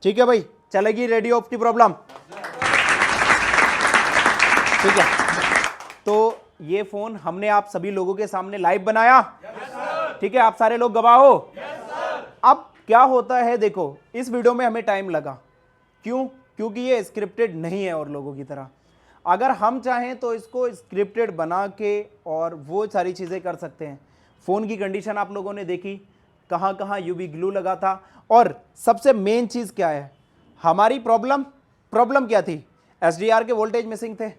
ठीक है भाई, चलेगी रेडियो ऑफ दी प्रॉब्लम। ठीक है, तो ये फोन हमने आप सभी लोगों के सामने लाइव बनाया। ठीक है, आप सारे लोग गवाह हो। अब क्या होता है, देखो इस वीडियो में हमें टाइम लगा, क्यों? क्योंकि ये स्क्रिप्टेड नहीं है और लोगों की तरह। अगर हम चाहें तो इसको स्क्रिप्टेड बना के और वो सारी चीज़ें कर सकते हैं। फ़ोन की कंडीशन आप लोगों ने देखी, कहाँ कहाँ यूवी ग्लू लगा था, और सबसे मेन चीज़ क्या है, हमारी प्रॉब्लम क्या थी? एसडीआर के वोल्टेज मिसिंग थे।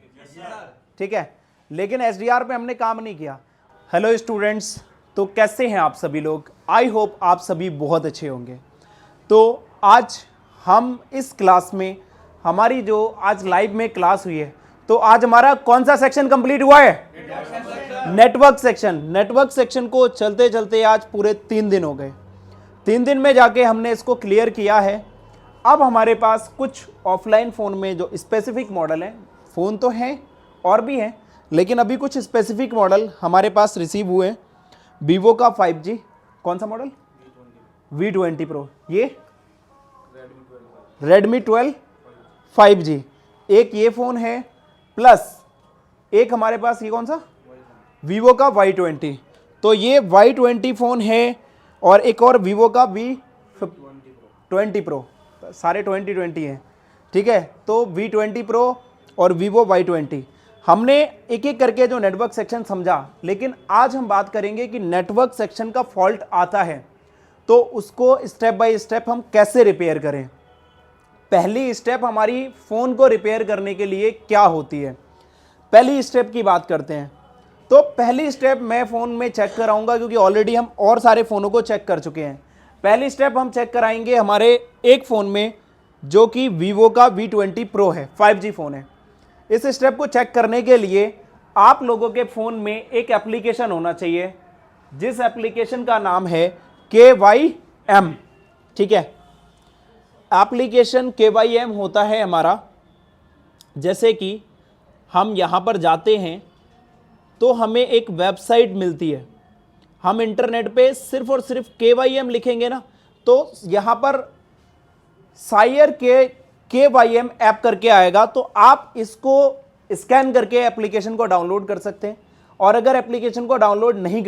ठीक है, लेकिन एसडीआर पे हमने काम नहीं किया। हेलो स्टूडेंट्स, तो कैसे हैं आप सभी लोग? आई होप आप सभी बहुत अच्छे होंगे। तो आज हम इस क्लास में, हमारी जो आज लाइव में क्लास हुई है, तो आज हमारा कौन सा सेक्शन कंप्लीट हुआ है? Network section. नेटवर्क सेक्शन को चलते चलते आज पूरे 3 दिन हो गए। 3 दिन में जाके हमने इसको क्लियर किया है। अब हमारे पास कुछ ऑफलाइन फ़ोन में जो स्पेसिफिक मॉडल हैं, फ़ोन तो हैं और भी हैं, लेकिन अभी कुछ स्पेसिफिक मॉडल हमारे पास रिसीव हुए हैं। वीवो का 5G, कौन सा मॉडल? V20 Pro, ये Redmi 12 5G, एक ये फ़ोन है, प्लस एक हमारे पास ये कौन सा? वीवो का Y20। तो ये Y20 फ़ोन है, और एक और वीवो का V20 Pro, सारे 2020 हैं। ठीक है, तो V20 Pro और वीवो Y20 हमने एक एक करके जो नेटवर्क सेक्शन समझा। लेकिन आज हम बात करेंगे कि नेटवर्क सेक्शन का फॉल्ट आता है तो उसको स्टेप बाय स्टेप हम कैसे रिपेयर करें। पहली स्टेप हमारी फ़ोन को रिपेयर करने के लिए क्या होती है, पहली स्टेप की बात करते हैं। तो पहली स्टेप मैं फ़ोन में चेक कराऊंगा, क्योंकि ऑलरेडी हम और सारे फ़ोनों को चेक कर चुके हैं। पहली स्टेप हम चेक कराएंगे हमारे एक फ़ोन में, जो कि वीवो का V20 Pro है, 5G फ़ोन है। इस स्टेप को चेक करने के लिए आप लोगों के फ़ोन में एक एप्लीकेशन होना चाहिए, जिस एप्लीकेशन का नाम है KYM। ठीक है, एप्लीकेशन KYM होता है हमारा, जैसे कि हम यहाँ पर जाते हैं तो हमें एक वेबसाइट मिलती है। हम इंटरनेट पे सिर्फ और सिर्फ KYM लिखेंगे ना, तो यहाँ पर सायर के KYM ऐप करके आएगा। तो आप इसको स्कैन करके एप्लीकेशन को डाउनलोड कर सकते हैं। और अगर एप्लीकेशन को डाउनलोड नहीं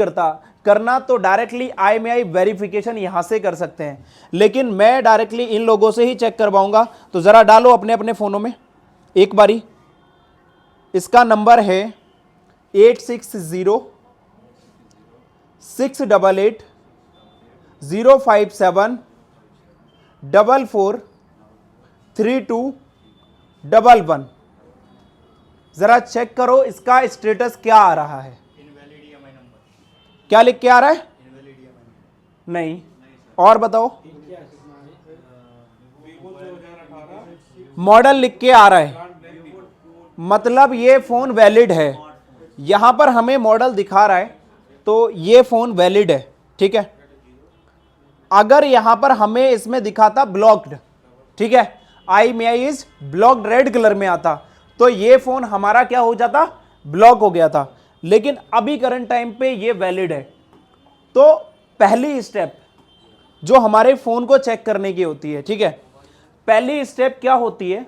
करना तो डायरेक्टली IMEI वेरिफिकेशन यहाँ से कर सकते हैं। लेकिन मैं डायरेक्टली इन लोगों से ही चेक करवाऊंगा। तो ज़रा डालो अपने अपने फ़ोनों में एक बारी। इसका नंबर है 86068807443211। ज़रा चेक करो इसका स्टेटस क्या आ रहा है। क्या लिख के आ रहा है? नहीं, और बताओ। मॉडल लिख के आ रहा है, मतलब ये फ़ोन वैलिड है। यहां पर हमें मॉडल दिखा रहा है, तो ये फ़ोन वैलिड है। ठीक है, अगर यहां पर हमें इसमें दिखाता ब्लॉक्ड, ठीक है, IMEI is blocked, red colour में आता, तो ये फ़ोन हमारा क्या हो जाता? ब्लॉक हो गया था। लेकिन अभी करंट टाइम पे ये वैलिड है। तो पहली स्टेप जो हमारे फ़ोन को चेक करने की होती है, ठीक है, पहली स्टेप क्या होती है?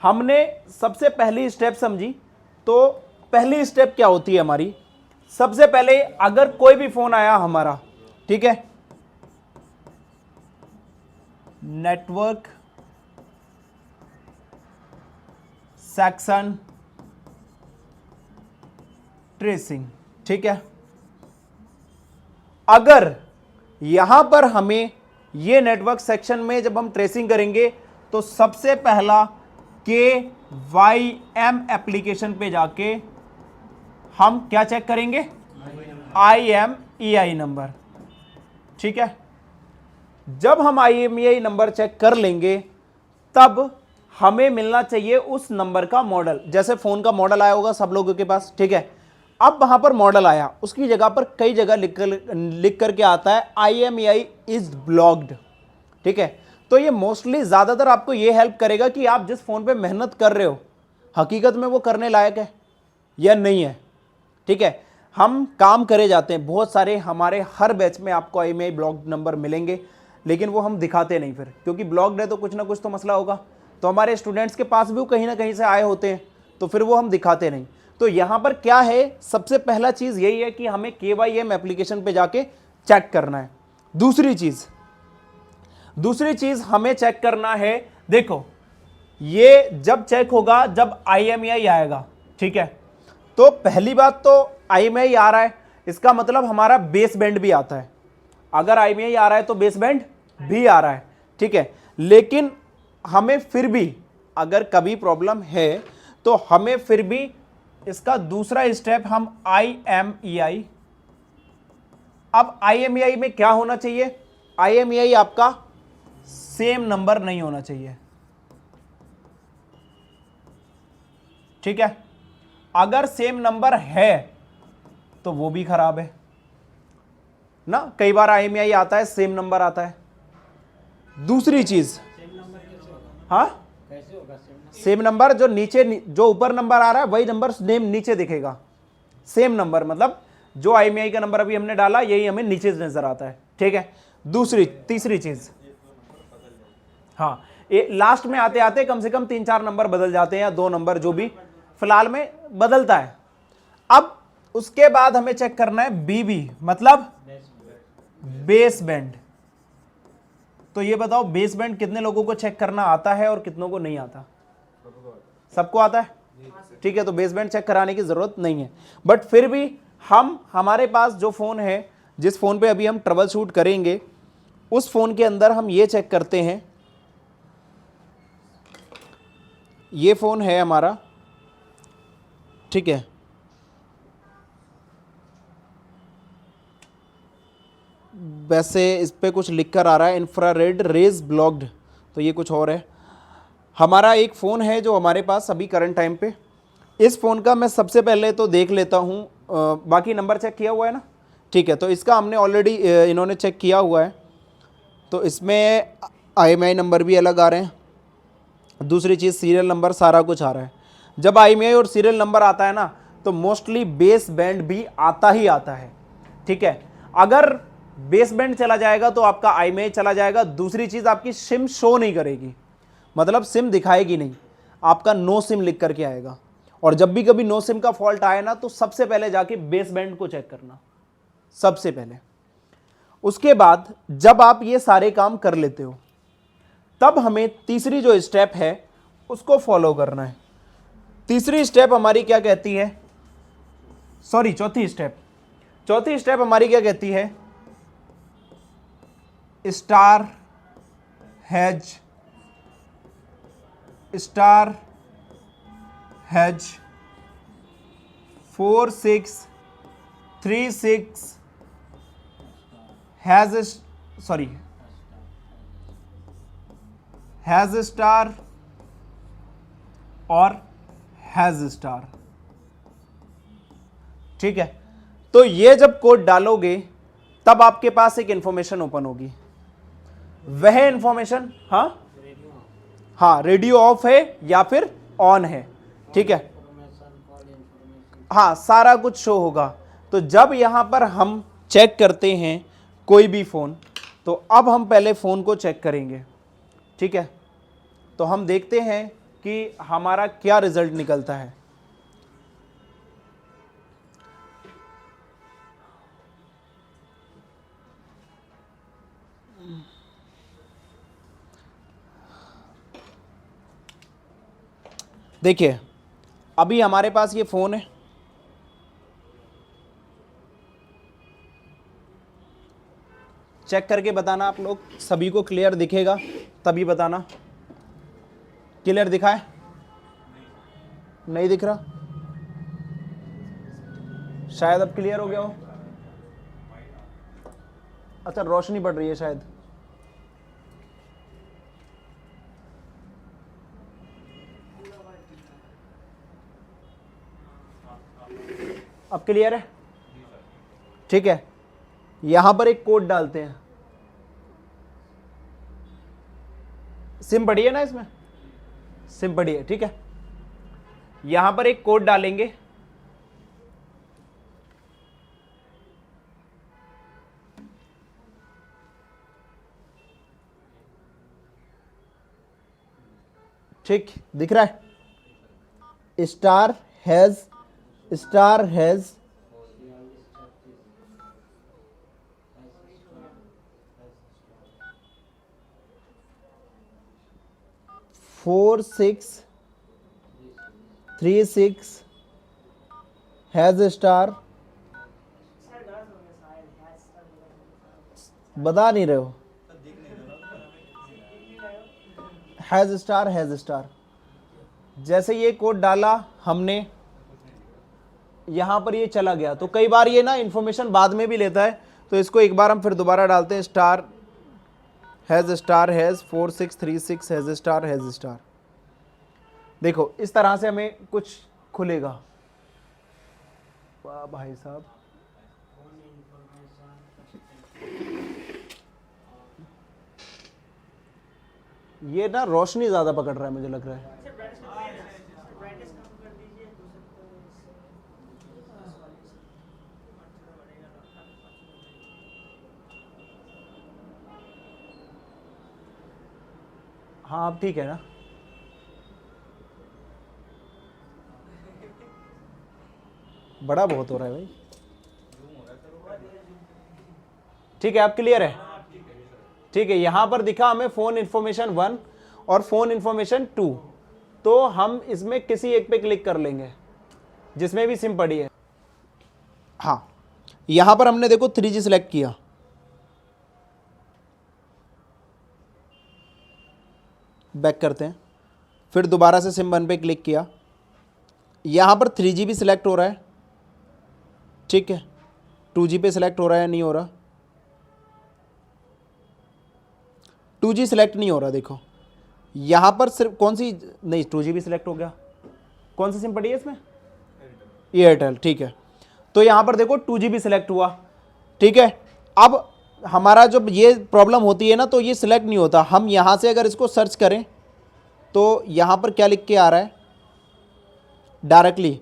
हमने सबसे पहली स्टेप समझी, तो पहली स्टेप क्या होती है हमारी? सबसे पहले अगर कोई भी फ़ोन आया हमारा, ठीक है, नेटवर्क सेक्शन ट्रेसिंग, ठीक है, अगर यहां पर हमें ये नेटवर्क सेक्शन में जब हम ट्रेसिंग करेंगे तो सबसे पहला KYM एप्लीकेशन पे जाके हम क्या चेक करेंगे? IMEI number. ठीक है, जब हम IMEI नंबर चेक कर लेंगे तब हमें मिलना चाहिए उस नंबर का मॉडल। जैसे फोन का मॉडल आया होगा सब लोगों के पास, ठीक है, अब वहां पर मॉडल आया, उसकी जगह पर कई जगह लिख करके आता है IMEI इज ब्लॉक्ड। ठीक है, तो ये मोस्टली ज्यादातर आपको ये हेल्प करेगा कि आप जिस फोन पे मेहनत कर रहे हो हकीकत में वो करने लायक है या नहीं है। ठीक है, हम काम करे जाते हैं बहुत सारे, हमारे हर बैच में आपको IMEI ब्लॉक्ड नंबर मिलेंगे, लेकिन वो हम दिखाते नहीं फिर, क्योंकि ब्लॉक्ड है तो कुछ ना कुछ तो मसला होगा। तो हमारे स्टूडेंट्स के पास भी वो कहीं ना कहीं से आए होते हैं, तो फिर वो हम दिखाते नहीं। तो यहाँ पर क्या है, सबसे पहला चीज़ यही है कि हमें KYM एप्लीकेशन पे जाके चेक करना है। दूसरी चीज़ हमें चेक करना है, देखो ये जब चेक होगा जब IMEI आएगा, ठीक है। तो पहली बात तो IMEI आ रहा है, इसका मतलब हमारा बेस बैंड भी आता है। अगर IMEI आ रहा है तो बेस बैंड भी आ रहा है, ठीक है। लेकिन हमें फिर भी अगर कभी प्रॉब्लम है तो हमें फिर भी इसका दूसरा स्टेप हम IMEI, अब IMEI में क्या होना चाहिए, IMEI आपका सेम नंबर नहीं होना चाहिए, ठीक है। अगर सेम नंबर है तो वो भी खराब है ना, कई बार IMEI आता है सेम नंबर आता है। दूसरी चीज, हाँ सेम नंबर, जो नीचे जो ऊपर नंबर आ रहा है वही नंबर नेम नीचे दिखेगा। सेम नंबर मतलब जो IMEI का नंबर अभी हमने डाला यही हमें नीचे नजर आता है, ठीक है। तीसरी चीज, हाँ ये लास्ट में आते आते कम से कम 3-4 नंबर बदल जाते हैं, या 2 नंबर जो भी फिलहाल में बदलता है। अब उसके बाद हमें चेक करना है BB, मतलब बेस बैंड। तो ये बताओ बेस बैंड कितने लोगों को चेक करना आता है और कितनों को नहीं आता? सबको आता है, ठीक है। तो बेस बैंड चेक कराने की जरूरत नहीं है, बट फिर भी हमारे पास जो फोन है, जिस फोन पे अभी हम ट्रबल शूट करेंगे, उस फोन के अंदर हम ये चेक करते हैं। ये फोन है हमारा, ठीक है। वैसे इस पे कुछ लिखकर आ रहा है इंफ्रारेड रेज ब्लॉक्ड, तो ये कुछ और है। हमारा एक फ़ोन है जो हमारे पास अभी करंट टाइम पे, इस फ़ोन का मैं सबसे पहले तो देख लेता हूँ, बाकी नंबर चेक किया हुआ है ना, ठीक है। तो इसका हमने ऑलरेडी इन्होंने चेक किया हुआ है, तो इसमें IMEI नंबर भी अलग आ रहे हैं। दूसरी चीज़ सीरियल नंबर सारा कुछ आ रहा है। जब IMEI और सीरियल नंबर आता है ना, तो मोस्टली बेस बैंड भी आता ही आता है, ठीक है। अगर बेस बैंड चला जाएगा तो आपका IMEI चला जाएगा। दूसरी चीज़, आपकी सिम शो नहीं करेगी, मतलब सिम दिखाएगी नहीं, आपका नो सिम लिख करके आएगा। और जब भी कभी नो सिम का फॉल्ट आए ना, तो सबसे पहले जाके बेस बैंड को चेक करना, सबसे पहले। उसके बाद जब आप ये सारे काम कर लेते हो, तब हमें तीसरी जो स्टेप है उसको फॉलो करना है। तीसरी स्टेप हमारी क्या कहती है, सॉरी चौथी स्टेप हमारी क्या कहती है, स्टार हैज 4636 हैज स्टार और हैज स्टार, ठीक है। तो ये जब कोड डालोगे तब आपके पास एक इंफॉर्मेशन ओपन होगी। वह इंफॉर्मेशन, हाँ रेडियो ऑफ है या फिर ऑन है, ठीक है, हाँ सारा कुछ शो होगा। तो जब यहां पर हम चेक करते हैं कोई भी फोन, तो अब हम पहले फोन को चेक करेंगे, ठीक है। तो हम देखते हैं कि हमारा क्या रिजल्ट निकलता है। देखिए अभी हमारे पास ये फोन है, चेक करके बताना आप लोग, सभी को क्लियर दिखेगा तभी बताना। क्लियर दिखा है? नहीं दिख रहा? शायद अब क्लियर हो गया हो। अच्छा रोशनी पड़ रही है शायद। अब क्लियर है? ठीक है, यहां पर एक कोड डालते हैं। सिम पड़ी है ना इसमें? सिम पड़ी है, ठीक है। यहां पर एक कोड डालेंगे, ठीक दिख रहा है। स्टार हैज 4636 हैज स्टार, बता नहीं रहे हो, हैज स्टार। जैसे ये कोड डाला हमने, यहां पर ये चला गया, तो कई बार ये ना इंफॉर्मेशन बाद में भी लेता है, तो इसको एक बार हम फिर दोबारा डालते हैं, स्टार हैज 4636 हैज स्टार। देखो इस तरह से हमें कुछ खुलेगा। वाह भाई साहब, ये ना रोशनी ज्यादा पकड़ रहा है मुझे लग रहा है। हाँ अब ठीक है ना, बड़ा बहुत हो रहा है भाई। ठीक है, आप क्लियर है? ठीक है, यहां पर दिखा हमें फोन इंफॉर्मेशन 1 और फोन इंफॉर्मेशन 2, तो हम इसमें किसी एक पे क्लिक कर लेंगे जिसमें भी सिम पड़ी है। हाँ, यहां पर हमने देखो 3G सिलेक्ट किया, बैक करते हैं, फिर दोबारा से सिम 1 पे क्लिक किया, यहां पर 3G भी सिलेक्ट हो रहा है, ठीक है, 2G पे सिलेक्ट हो रहा है, नहीं हो रहा, 2G सिलेक्ट नहीं हो रहा। देखो यहां पर सिर्फ कौन सी, नहीं 2G भी सिलेक्ट हो गया, कौन सी सिम पड़ी है इसमें, एयरटेल, ठीक है, तो यहां पर देखो 2G भी सिलेक्ट हुआ, ठीक है। अब हमारा जब ये प्रॉब्लम होती है ना, तो ये सिलेक्ट नहीं होता, हम यहां से अगर इसको सर्च करें तो यहां पर क्या लिख के आ रहा है, directly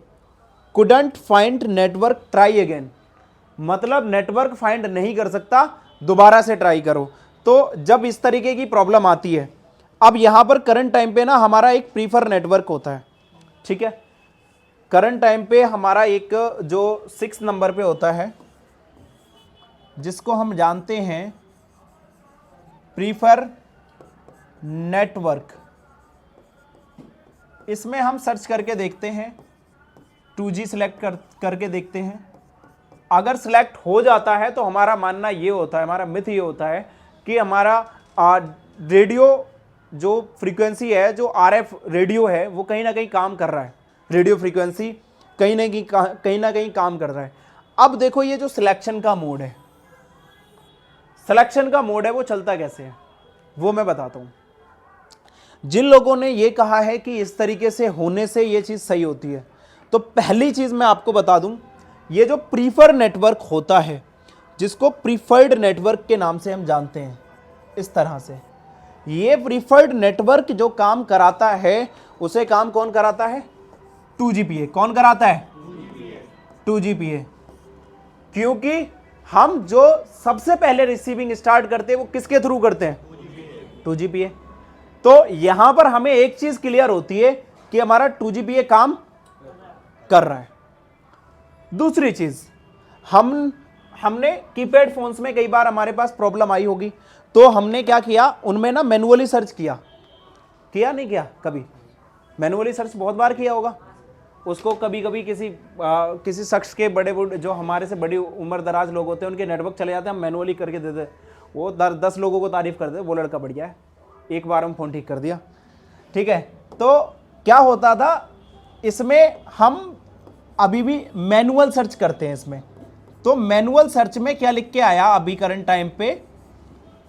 couldn't find network, try again, मतलब नेटवर्क फाइंड नहीं कर सकता, दोबारा से ट्राई करो। तो जब इस तरीके की प्रॉब्लम आती है, अब यहां पर करंट टाइम पे ना हमारा एक प्रीफर नेटवर्क होता है, ठीक है, करंट टाइम पे हमारा एक जो 6 नंबर पे होता है, जिसको हम जानते हैं प्रीफर नेटवर्क, इसमें हम सर्च करके देखते हैं, 2G सिलेक्ट करके देखते हैं, अगर सिलेक्ट हो जाता है तो हमारा मानना ये होता है, हमारा मिथ ये होता है कि हमारा रेडियो जो फ्रीक्वेंसी है, जो RF रेडियो है, वो कहीं ना कहीं काम कर रहा है, रेडियो फ्रीक्वेंसी कहीं ना कहीं काम कर रहा है। अब देखो ये जो सिलेक्शन का मोड है, सिलेक्शन का मोड है, वो चलता कैसे है वो मैं बताता हूं। जिन लोगों ने ये कहा है कि इस तरीके से होने से ये चीज सही होती है, तो पहली चीज मैं आपको बता दूं, ये जो प्रीफर नेटवर्क होता है, जिसको प्रीफर्ड नेटवर्क के नाम से हम जानते हैं, इस तरह से ये प्रीफर्ड नेटवर्क जो काम कराता है, उसे काम कौन कराता है, 2GPA। कौन कराता है, 2GPA, क्योंकि हम जो सबसे पहले रिसीविंग स्टार्ट करते हैं वो किसके थ्रू करते हैं, 2GPA। तो यहां पर हमें एक चीज क्लियर होती है कि हमारा 2GPA काम कर रहा है। दूसरी चीज, हमने कीपैड फोन्स में कई बार हमारे पास प्रॉब्लम आई होगी, तो हमने क्या किया, उनमें ना मैनुअली सर्च किया नहीं किया, कभी मैनुअली सर्च बहुत बार किया होगा उसको। कभी कभी किसी शख्स के बड़े जो हमारे से बड़ी उम्र दराज लोग होते हैं, उनके नेटवर्क चले जाते हैं, हम मैनुअली करके देते, वो 10 लोगों को तारीफ करते, वो लड़का बढ़िया है, एक बार हम फ़ोन ठीक कर दिया, ठीक है। तो क्या होता था, इसमें हम अभी भी मैनुअल सर्च करते हैं इसमें, तो मैनुअल सर्च में क्या लिख के आया अभी करंट टाइम पे,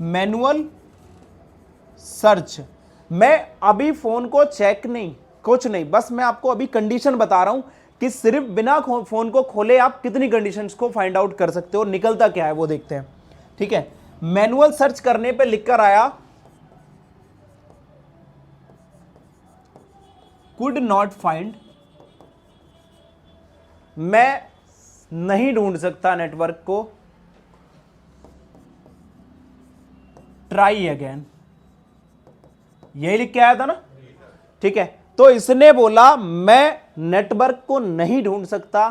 मैनुअल सर्च। मैं अभी फोन को चेक नहीं, कुछ नहीं, बस मैं आपको अभी कंडीशन बता रहा हूं कि सिर्फ बिना फोन को खोले आप कितनी कंडीशंस को फाइंड आउट कर सकते हो, निकलता क्या है वो देखते हैं, ठीक है। मैनुअल सर्च करने पे लिखकर आया कुड नॉट फाइंड, मैं नहीं ढूंढ सकता नेटवर्क को, ट्राई अगेन, यही लिख के आया था ना, ठीक है, तो इसने बोला मैं नेटवर्क को नहीं ढूंढ सकता,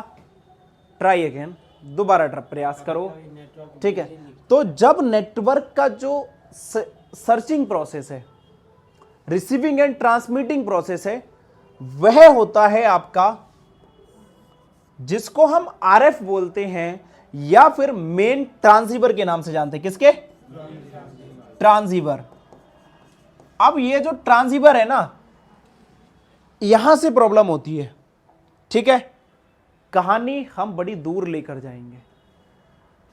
ट्राई अगेन, दोबारा प्रयास करो। ठीक है, तो जब नेटवर्क का जो सर्चिंग प्रोसेस है, रिसीविंग एंड ट्रांसमिटिंग प्रोसेस है, वह होता है आपका, जिसको हम आरएफ बोलते हैं या फिर मेन ट्रांसीवर के नाम से जानते हैं। किसके? ट्रांसीवर। अब ये जो ट्रांसीवर है ना, यहां से प्रॉब्लम होती है। ठीक है, कहानी हम बड़ी दूर लेकर जाएंगे,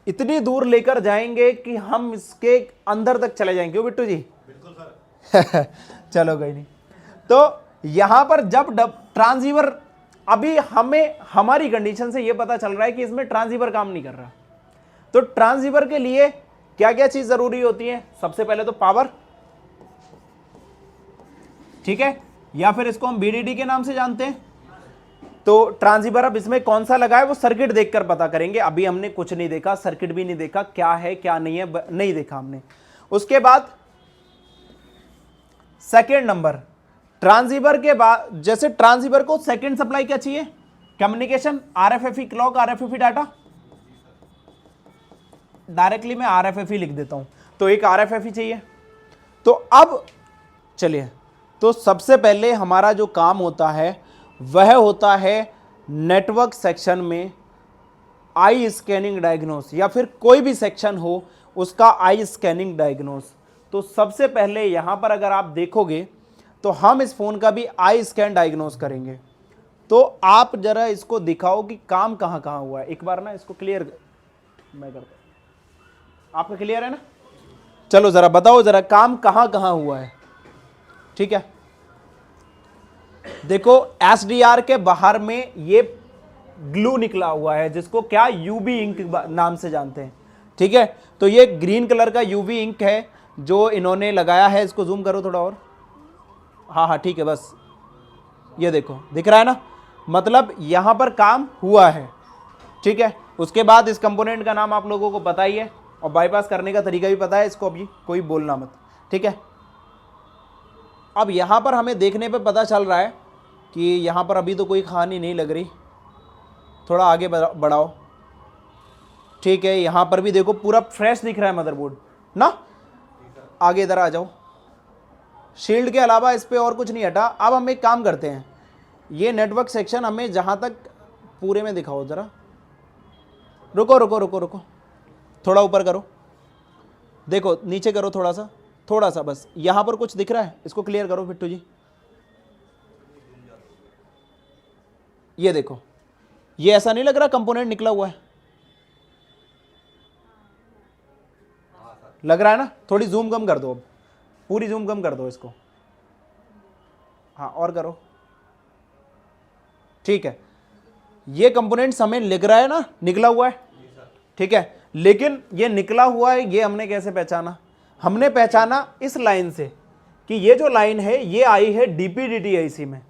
इतनी दूर लेकर जाएंगे कि हम इसके अंदर तक चले जाएंगे। बिट्टू जी? बिल्कुल सर। चलो कोई नहीं। तो यहां पर जब ट्रांसीवर, अभी हमें हमारी कंडीशन से यह पता चल रहा है कि इसमें ट्रांसीवर काम नहीं कर रहा, तो ट्रांसीवर के लिए क्या क्या चीज जरूरी होती है? सबसे पहले तो पावर, ठीक है, या फिर इसको हम बीडीडी के नाम से जानते हैं। तो ट्रांसीवर अब इसमें कौन सा लगा है वो सर्किट देखकर पता करेंगे। अभी हमने कुछ नहीं देखा, सर्किट भी नहीं देखा, क्या है क्या नहीं है नहीं देखा हमने। उसके बाद सेकेंड नंबर, ट्रांसीवर के बाद, जैसे ट्रांसीवर को सेकेंड सप्लाई क्या चाहिए? Communication, RFFE clock, RFFE data. Directly मैं आरएफएफई लिख देता हूं, तो एक आरएफएफई चाहिए। तो अब चलिए, तो सबसे पहले हमारा जो काम होता है वह होता है नेटवर्क सेक्शन में आई स्कैनिंग डायग्नोस, या फिर कोई भी सेक्शन हो उसका आई स्कैनिंग डायग्नोस। तो सबसे पहले यहां पर अगर आप देखोगे तो हम इस फोन का भी आई स्कैन डायग्नोस करेंगे। तो आप जरा इसको दिखाओ कि काम कहां कहां हुआ है। एक बार ना इसको क्लियर मैं करता हूं, आपका क्लियर है ना? चलो जरा बताओ, जरा काम कहां कहां हुआ है। ठीक है, देखो एसडीआर के बाहर में ये ग्लू निकला हुआ है, जिसको क्या यूवी इंक नाम से जानते हैं। ठीक है, तो ये ग्रीन कलर का यूवी इंक है जो इन्होंने लगाया है। इसको जूम करो थोड़ा और, हाँ हाँ ठीक है, बस ये देखो दिख रहा है ना, मतलब यहां पर काम हुआ है। ठीक है, उसके बाद इस कंपोनेंट का नाम आप लोगों को पता ही है और बाईपास करने का तरीका भी पता है, इसको अभी कोई बोलना मत। ठीक है, अब यहां पर हमें देखने पे पता चल रहा है कि यहां पर अभी तो कोई कहानी नहीं लग रही, थोड़ा आगे बढ़ाओ। ठीक है, यहां पर भी देखो पूरा फ्रेश दिख रहा है मदरबोर्ड ना। आगे इधर आ जाओ, शील्ड के अलावा इस पर और कुछ नहीं हटा। अब हम एक काम करते हैं, ये नेटवर्क सेक्शन हमें जहां तक पूरे में दिखाओ जरा। रुको रुको रुको रुको, थोड़ा ऊपर करो, देखो नीचे करो थोड़ा सा बस। यहां पर कुछ दिख रहा है, इसको क्लियर करो बिट्टू जी। ये देखो, ये ऐसा नहीं लग रहा कंपोनेंट निकला हुआ है? लग रहा है ना? थोड़ी जूम कम कर दो, अब पूरी जूम कम कर दो इसको, हाँ और करो। ठीक है, ये कंपोनेंट हमें लिख रहा है ना, निकला हुआ है। ठीक है, लेकिन ये निकला हुआ है, ये हमने कैसे पहचाना? हमने पहचाना इस लाइन से कि ये जो लाइन है ये आई है डीपीडीटी में।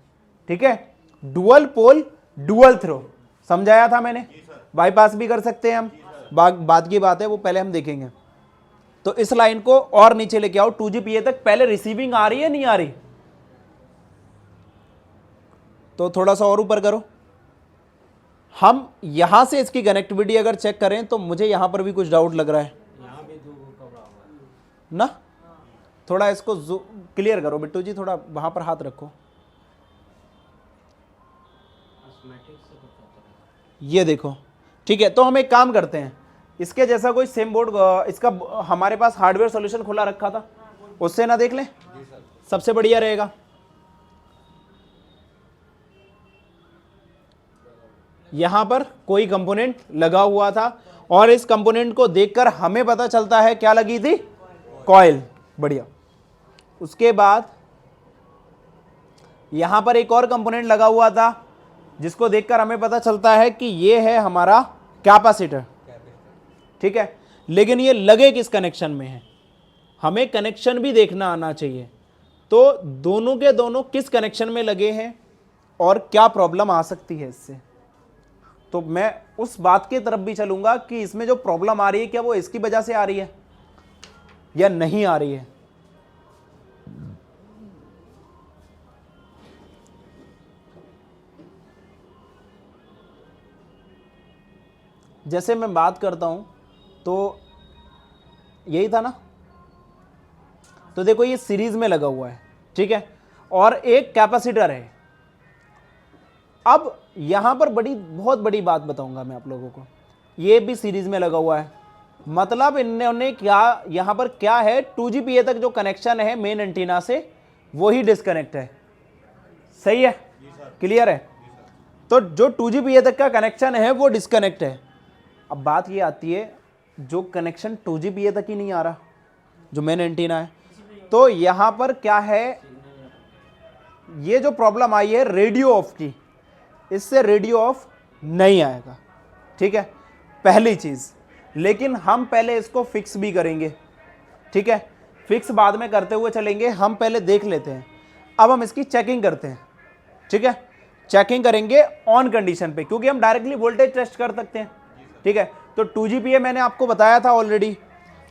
ठीक है, डुअल पोल डुअल थ्रो, समझाया था मैंने। बाईपास भी कर सकते हैं हम, बात की बात है, वो पहले हम देखेंगे। तो इस लाइन को और नीचे लेके आओ 2GPA तक। पहले रिसीविंग आ रही है नहीं आ रही? तो थोड़ा सा और ऊपर करो। हम यहां से इसकी कनेक्टिविटी अगर चेक करें तो मुझे यहां पर भी कुछ डाउट लग रहा है ना। थोड़ा इसको क्लियर करो बिट्टू जी, थोड़ा वहां पर हाथ रखो। ये देखो, ठीक है, तो हम एक काम करते हैं, इसके जैसा कोई सेम बोर्ड, इसका हमारे पास हार्डवेयर सॉल्यूशन खुला रखा था, उससे ना देख लें, सबसे बढ़िया रहेगा। यहां पर कोई कंपोनेंट लगा हुआ था और इस कंपोनेंट को देखकर हमें पता चलता है क्या लगी थी? कॉइल। बढ़िया। उसके बाद यहां पर एक और कंपोनेंट लगा हुआ था जिसको देखकर हमें पता चलता है कि ये है हमारा कैपेसिटर। ठीक है, लेकिन ये लगे किस कनेक्शन में है? हमें कनेक्शन भी देखना आना चाहिए। तो दोनों के दोनों किस कनेक्शन में लगे हैं और क्या प्रॉब्लम आ सकती है इससे। तो मैं उस बात की तरफ भी चलूंगा कि इसमें जो प्रॉब्लम आ रही है क्या वो इसकी वजह से आ रही है या नहीं आ रही है। जैसे मैं बात करता हूं तो यही था ना, तो देखो ये सीरीज में लगा हुआ है, ठीक है, और एक कैपेसिटर है। अब यहां पर बहुत बड़ी बात बताऊंगा मैं आप लोगों को, ये भी सीरीज में लगा हुआ है, मतलब इन्होंने क्या यहां पर क्या है, 2GPA तक जो कनेक्शन है मेन एंटीना से वही डिस्कनेक्ट है, सही है, क्लियर है। तो जो 2GPA तक का कनेक्शन है वो डिस्कनेक्ट है। अब बात ये आती है जो कनेक्शन 2GPA तक ही नहीं आ रहा, जो मेन एंटीना है, तो यहां पर क्या है, ये जो प्रॉब्लम आई है रेडियो ऑफ की, इससे रेडियो ऑफ नहीं आएगा, ठीक है, पहली चीज। लेकिन हम पहले इसको फिक्स भी करेंगे, ठीक है, फिक्स बाद में करते हुए चलेंगे, हम पहले देख लेते हैं। अब हम इसकी चेकिंग करते हैं, ठीक है, चेकिंग करेंगे ऑन कंडीशन पे, क्योंकि हम डायरेक्टली वोल्टेज टेस्ट कर सकते हैं, ठीक है। तो 2GPA मैंने आपको बताया था ऑलरेडी।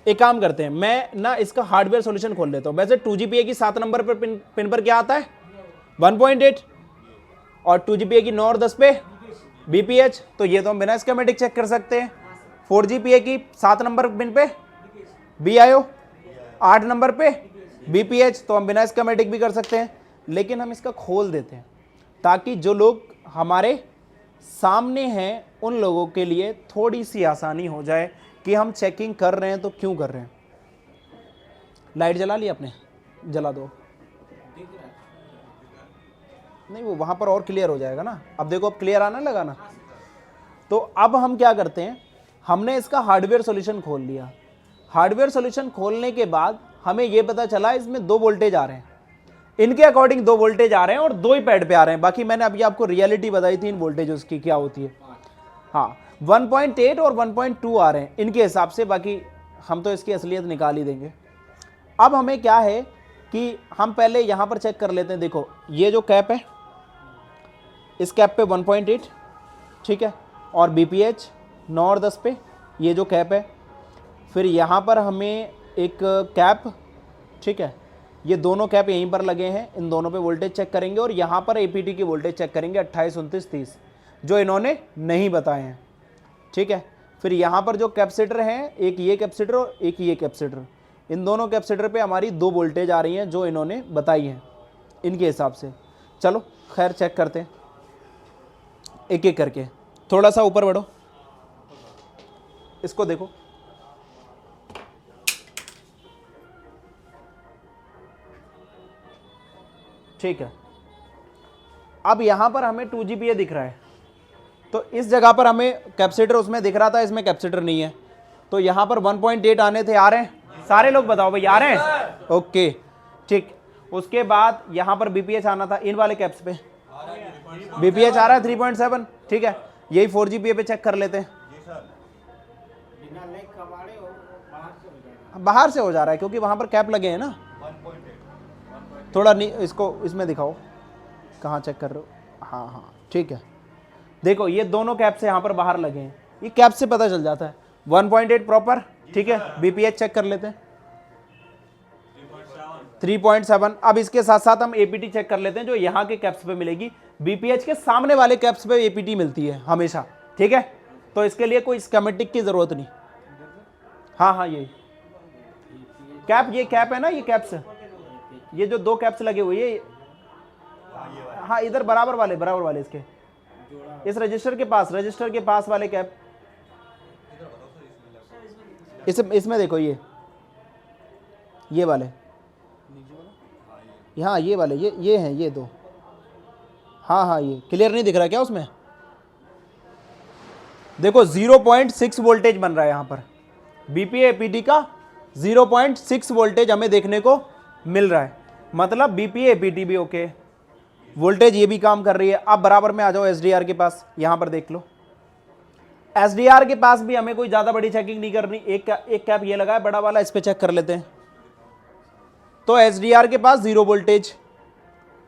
एक काम करते हैं, मैं ना इसका हार्डवेयर सॉल्यूशन खोल लेता हूं। वैसे 2GPA की 7 नंबर पर पिन पर क्या आता है, 1.8, और 2GPA की 9 और 10 पे BPH, तो ये तो हम बिना स्कीमेटिक चेक कर सकते हैं। 4GPA की 7 नंबर पिन पे BIO, 8 नंबर पे BPH, तो हम बिना स्कीमेटिक भी कर सकते हैं। लेकिन हम इसका खोल देते हैं ताकि जो लोग हमारे सामने हैं उन लोगों के लिए थोड़ी सी आसानी हो जाए कि हम चेकिंग कर रहे हैं तो क्यों कर रहे हैं। लाइट जला ली आपने, जला दो, नहीं वो वहां पर और क्लियर हो जाएगा ना। अब देखो, अब क्लियर आना लगा ना। तो अब हम क्या करते हैं, हमने इसका हार्डवेयर सॉल्यूशन खोल लिया। हार्डवेयर सॉल्यूशन खोलने के बाद हमें यह पता चला इसमें 2 वोल्टेज आ रहे हैं, इनके अकॉर्डिंग 2 वोल्टेज आ रहे हैं और 2 ही पैड पे आ रहे हैं। बाकी मैंने अभी आपको रियलिटी बताई थी इन वोल्टेज उसकी क्या होती है। हाँ, 1.8 और 1.2 आ रहे हैं इनके हिसाब से, बाकी हम तो इसकी असलियत निकाल ही देंगे। अब हमें क्या है कि हम पहले यहां पर चेक कर लेते हैं। देखो ये जो कैप है, इस कैप पे 1.8, ठीक है, और BPH 9 और 10 पे ये जो कैप है। फिर यहाँ पर हमें एक कैप, ठीक है, ये दोनों कैप यहीं पर लगे हैं, इन दोनों पे वोल्टेज चेक करेंगे और यहाँ पर APT की वोल्टेज चेक करेंगे 28, 29, 30, जो इन्होंने नहीं बताए हैं, ठीक है। फिर यहाँ पर जो कैपेसिटर हैं, एक ये कैपेसिटर और एक ये कैपेसिटर, इन दोनों कैपेसिटर पे हमारी 2 वोल्टेज आ रही हैं जो इन्होंने बताई हैं इनके हिसाब से। चलो खैर चेक करते हैं एक एक करके। थोड़ा सा ऊपर बढ़ो, इसको देखो, ठीक है। अब यहां पर हमें 2GPA दिख रहा है, तो इस जगह पर हमें कैपेसिटर उसमें दिख रहा था, इसमें कैपेसिटर नहीं है, तो यहां पर 1.8 आने थे, आ रहे हैं सारे लोग, बताओ भाई आ रहे हैं, ओके ठीक। उसके बाद यहां पर BPH आना था, इन वाले कैप्स पे BPH आ रहा है 3.7, ठीक है। यही 4GPA पे चेक कर लेते हैं। बाहर से हो जा रहा है क्योंकि वहां पर कैप लगे हैं ना। थोड़ा नहीं, इसको इसमें दिखाओ कहाँ चेक कर रहे हो, हाँ हाँ ठीक है। देखो ये दोनों कैप से यहाँ पर बाहर लगे हैं, ये कैप से पता चल जाता है। 1.8 प्रॉपर, ठीक है। BPH चेक कर लेते हैं 3.7। अब इसके साथ साथ हम APT चेक कर लेते हैं जो यहाँ के कैप्स पे मिलेगी। BPH के सामने वाले कैप्स पे APT मिलती है हमेशा, ठीक है। तो इसके लिए कोई स्कीमेटिक की जरूरत नहीं। हाँ हाँ यही कैप, ये कैप है ना, ये कैप्स, ये जो 2 कैप्स लगे हुए ये, हाँ इधर बराबर वाले इसके, इस रजिस्टर के पास वाले कैप, इसमें देखो ये वाले, हाँ ये वाले, ये हैं ये 2, हाँ हाँ ये क्लियर नहीं दिख रहा क्या उसमें? देखो 0.6 वोल्टेज बन रहा है यहाँ पर, BPA APT का 0.6 वोल्टेज हमें देखने को मिल रहा है। मतलब BPA APT भी ओके, वोल्टेज ये भी काम कर रही है। अब बराबर में आ जाओ SDR के पास, यहां पर देख लो SDR के पास भी हमें कोई ज्यादा बड़ी चेकिंग नहीं करनी। एक कैप ये लगा है बड़ा वाला, इस पे चेक कर लेते हैं। तो SDR के पास 0 वोल्टेज,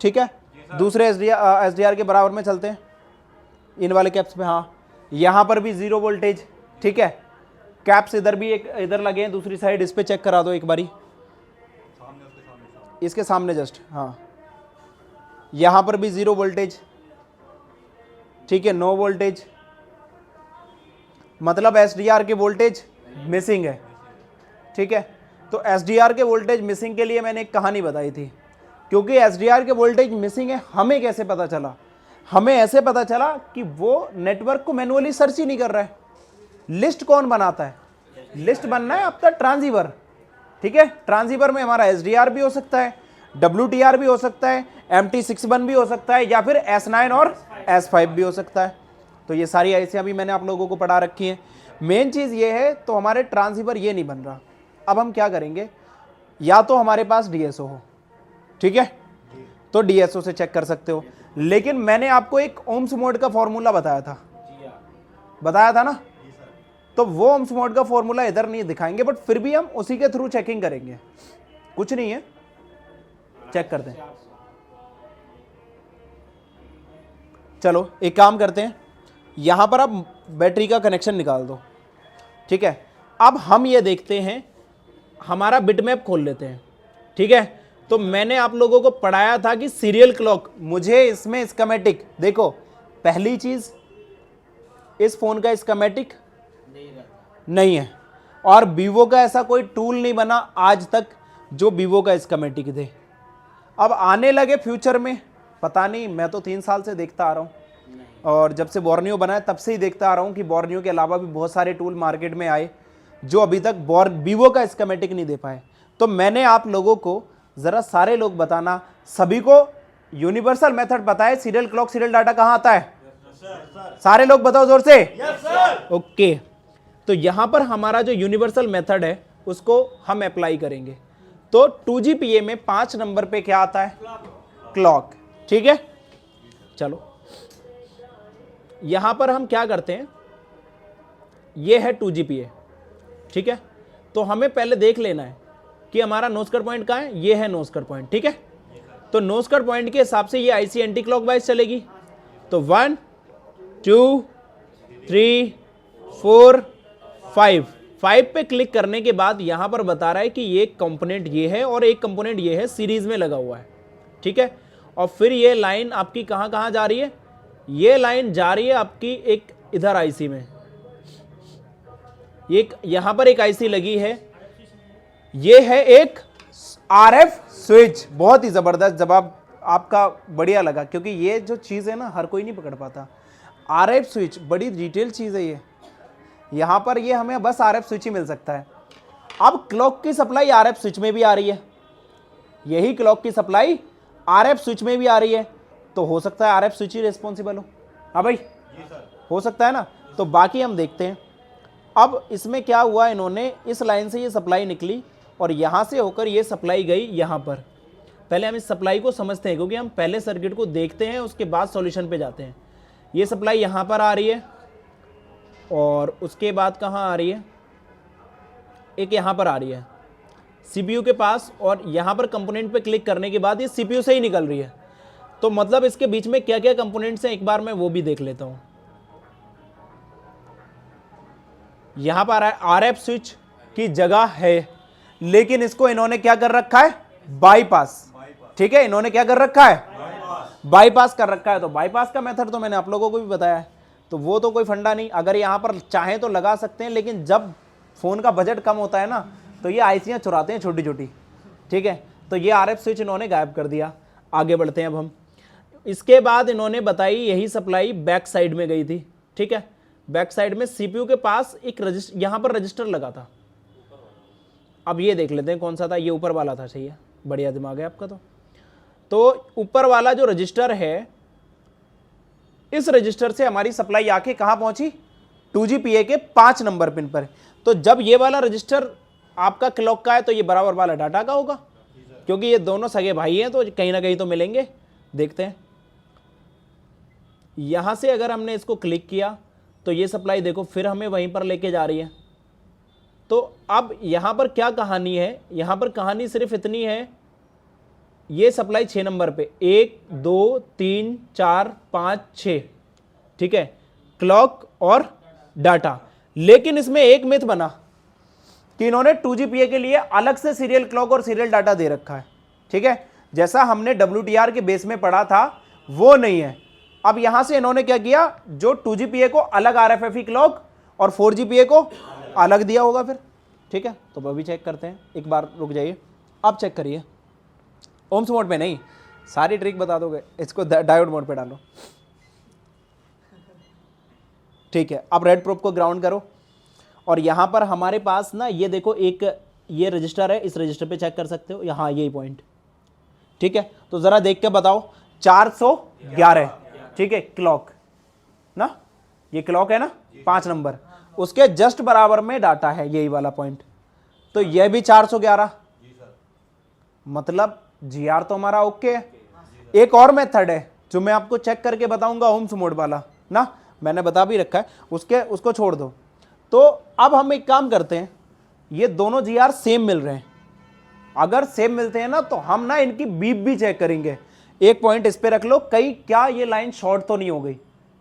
ठीक है। दूसरे SDR के बराबर में चलते हैं, इन वाले कैप्स पे, हाँ यहां पर भी 0 वोल्टेज, ठीक है। कैप्स इधर भी एक इधर लगे हैं दूसरी साइड, इस पे चेक करा दो एक बारी, इसके सामने जस्ट, हाँ यहां पर भी 0 वोल्टेज, ठीक है, नो वोल्टेज। मतलब एसडीआर के वोल्टेज मिसिंग है, ठीक है। तो एसडीआर के वोल्टेज मिसिंग के लिए मैंने एक कहानी बताई थी, क्योंकि एसडीआर के वोल्टेज मिसिंग है, हमें कैसे पता चला? हमें ऐसे पता चला कि वो नेटवर्क को मैनुअली सर्च ही नहीं कर रहा है। लिस्ट कौन बनाता है? लिस्ट बनना है आपका ट्रांसीवर, ठीक है। ट्रांसीवर में हमारा एसडीआर भी हो सकता है, डब्ल्यूटीआर भी हो सकता है, MT61 भी हो सकता है, या फिर S9 और S5 भी हो सकता है। तो ये सारी आईसियां भी मैंने आप लोगों को पढ़ा रखी हैं। मेन चीज़ ये है, तो हमारे ट्रांसीवर ये नहीं बन रहा। अब हम क्या करेंगे? या तो हमारे पास डीएसओ हो, ठीक है, तो डीएसओ से चेक कर सकते हो। लेकिन मैंने आपको एक ओम्स मोड का फॉर्मूला बताया था ना, तो वो ओम्स मोड का फॉर्मूला इधर नहीं दिखाएंगे, बट फिर भी हम उसी के थ्रू चेकिंग करेंगे। कुछ नहीं है, चेक करते हैं। चलो एक काम करते हैं, यहां पर अब बैटरी का कनेक्शन निकाल दो, ठीक है। अब हम ये देखते हैं, हमारा बिटमैप खोल लेते हैं, ठीक है। तो मैंने आप लोगों को पढ़ाया था कि सीरियल क्लॉक, मुझे इसमें स्कीमेटिक देखो, पहली चीज इस फोन का स्कीमेटिक नहीं है, और वीवो का ऐसा कोई टूल नहीं बना आज तक जो वीवो का स्कीमेटिक दे। अब आने लगे फ्यूचर में, पता नहीं, मैं तो 3 साल से देखता आ रहा हूँ, और जब से बोर्नियो बना है तब से ही देखता आ रहा हूँ कि बोर्नियो के अलावा भी बहुत सारे टूल मार्केट में आए जो अभी तक वीवो का स्कीमेटिक नहीं दे पाए। तो मैंने आप लोगों को ज़रा सारे लोग बताना, सभी को यूनिवर्सल मेथड पता है, सीरियल क्लॉक सीरियल डाटा कहाँ आता है? सारे लोग बताओ जोर से। ओके, तो यहां पर हमारा जो यूनिवर्सल मेथड है उसको हम अप्लाई करेंगे। तो 2GPA में 5 नंबर पे क्या आता है? क्लॉक, ठीक है। चलो यहां पर हम क्या करते हैं, ये है 2GPA, ठीक है। तो हमें पहले देख लेना है कि हमारा नोज कट पॉइंट कहाँ है। ये है नोज कट पॉइंट, ठीक है। तो नोज कट पॉइंट के हिसाब से ये आईसी एंटी क्लॉकवाइज चलेगी। तो 1 2 3 4 5 पे क्लिक करने के बाद यहां पर बता रहा है कि ये कंपोनेंट ये है और एक कंपोनेंट ये है, सीरीज में लगा हुआ है, ठीक है। और फिर ये लाइन आपकी कहां कहां जा रही है? ये लाइन जा रही है आपकी एक इधर आईसी में, ये यहां पर एक आईसी लगी है, ये है एक आरएफ स्विच। बहुत ही जबरदस्त जवाब आपका, बढ़िया लगा, क्योंकि ये जो चीज है ना हर कोई नहीं पकड़ पाता। आरएफ स्विच बड़ी डिटेल चीज है ये, यहां पर ये हमें बस आरएफ स्विच ही मिल सकता है। अब क्लॉक की सप्लाई आरएफ स्विच में भी आ रही है, यही क्लॉक की सप्लाई आरएफ स्विच में भी आ रही है, तो हो सकता है आरएफ स्विच ही रिस्पॉन्सिबल हो। हाँ भाई, हो सकता है ना। तो बाकी हम देखते हैं। अब इसमें क्या हुआ, इन्होंने इस लाइन से ये सप्लाई निकली और यहाँ से होकर ये सप्लाई गई यहाँ पर। पहले हम इस सप्लाई को समझते हैं, क्योंकि हम पहले सर्किट को देखते हैं उसके बाद सॉल्यूशन पे जाते हैं। ये सप्लाई यहाँ पर आ रही है और उसके बाद कहाँ आ रही है? एक यहाँ पर आ रही है CPU के पास, और यहाँ पर कंपोनेंट पे क्लिक करने के बाद ये CPU से ही निकल रही है। तो मतलब इसके बीच में क्या क्या कंपोनेंट्स हैं एक बार मैं वो भी देख लेता हूँ। यहाँ पर आरएफ स्विच की जगह है, लेकिन इसको इन्होंने क्या कर रखा है? बाईपास, ठीक है। इन्होंने क्या कर रखा है? बाईपास कर रखा है। तो बाईपास का मेथड तो मैंने आप लोगों को भी बताया है, तो वो तो कोई फंडा नहीं। अगर यहाँ पर चाहें तो लगा सकते हैं, लेकिन जब फोन का बजट कम होता है ना, तो ये आईसियाँ चुराते हैं छोटी छोटी, ठीक है। तो ये आरएफ स्विच इन्होंने गायब कर दिया। आगे बढ़ते हैं अब हम। इसके बाद इन्होंने बताई यही सप्लाई बैक साइड में गई थी, ठीक है। बैक साइड में सीपीयू के पास एक रजिस्टर, यहां पर रजिस्टर लगा था। अब ये देख लेते हैं कौन सा था। ये ऊपर वाला था, सही है, बढ़िया दिमाग है आपका। तो ऊपर वाला जो रजिस्टर है, इस रजिस्टर से हमारी सप्लाई आके कहां पहुंची? 2GPA के 5 नंबर पिन पर। तो जब ये वाला रजिस्टर आपका क्लॉक का है, तो ये बराबर वाला डाटा का होगा, क्योंकि ये दोनों सगे भाई हैं, तो कहीं ना कहीं तो मिलेंगे। देखते हैं, यहां से अगर हमने इसको क्लिक किया तो ये सप्लाई देखो फिर हमें वहीं पर लेके जा रही है। तो अब यहां पर क्या कहानी है? यहां पर कहानी सिर्फ इतनी है, ये सप्लाई 6 नंबर पे 1 2 3 4 5 6, ठीक है, क्लॉक और डाटा। लेकिन इसमें एक मिथ बना कि इन्होंने 2GPA के लिए अलग से सीरियल क्लॉक और सीरियल डाटा दे रखा है, ठीक है, जैसा हमने WTR के बेस में पढ़ा था वो नहीं है। अब यहां से इन्होंने क्या किया, जो 2GPA को अलग RFFE क्लॉक और 4GPA को अलग दिया होगा फिर, ठीक है। तो अभी चेक करते हैं, एक बार रुक जाइए, अब चेक करिए। ओम्स मोड पे नहीं, सारी ट्रिक बता दोगे, इसको डायोड मोड पे डालो, ठीक है। अब रेड प्रोब को ग्राउंड करो और यहां पर हमारे पास ना ये देखो एक ये रजिस्टर है, इस रजिस्टर पे चेक कर सकते हो, यहाँ यही पॉइंट, ठीक है। तो जरा देख के बताओ 411, ठीक है, क्लॉक ना, ये क्लॉक है ना 5 नंबर, उसके जस्ट बराबर में डाटा है यही वाला पॉइंट, तो यह भी 411, मतलब जीआर तो हमारा ओके है। एक और मेथड है जो मैं आपको चेक करके बताऊंगा, ओम्स मोड वाला ना, मैंने बता भी रखा है, उसको छोड़ दो। तो अब हम एक काम करते हैं, ये दोनों जीआर सेम मिल रहे हैं, अगर सेम मिलते हैं ना तो हम ना इनकी बीप भी चेक करेंगे। एक पॉइंट इस पे रख लो, कहीं क्या ये लाइन शॉर्ट तो नहीं हो गई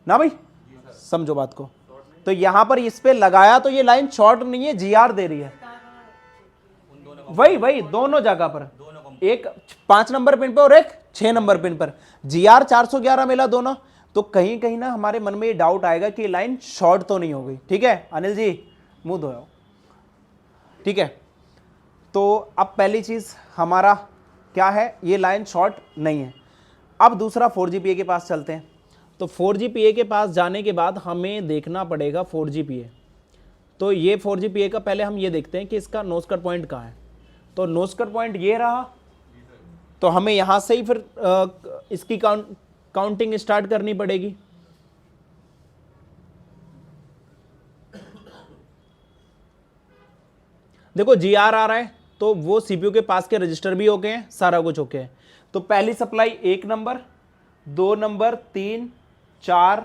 ना भाई, समझो बात को। तो यहां पर इस पे लगाया तो ये लाइन शॉर्ट नहीं है, जीआर दे रही है, वही दोनों जगह पर, एक 5 नंबर पिन पर और एक 6 नंबर पिन पर, जीआर 411 मिला दोनों। तो कहीं कहीं ना हमारे मन में ये डाउट आएगा कि लाइन शॉर्ट तो नहीं हो गई, ठीक है। अनिल जी मुंह धोओ, ठीक है। तो अब पहली चीज हमारा क्या है, ये लाइन शॉर्ट नहीं है। अब दूसरा 4GPA के पास चलते हैं। तो 4GPA के पास जाने के बाद हमें देखना पड़ेगा 4GPA। तो ये 4GPA का पहले हम ये देखते हैं कि इसका नोज कट पॉइंट कहाँ है। तो नोज कट पॉइंट ये रहा, तो हमें यहाँ से ही फिर इसकी काउंटिंग स्टार्ट करनी पड़ेगी। देखो जीआर आ रहा है तो वो सीपीयू के पास के रजिस्टर भी ओके हैं, सारा कुछ ओके है। तो पहली सप्लाई 1 नंबर, 2 नंबर, 3, 4,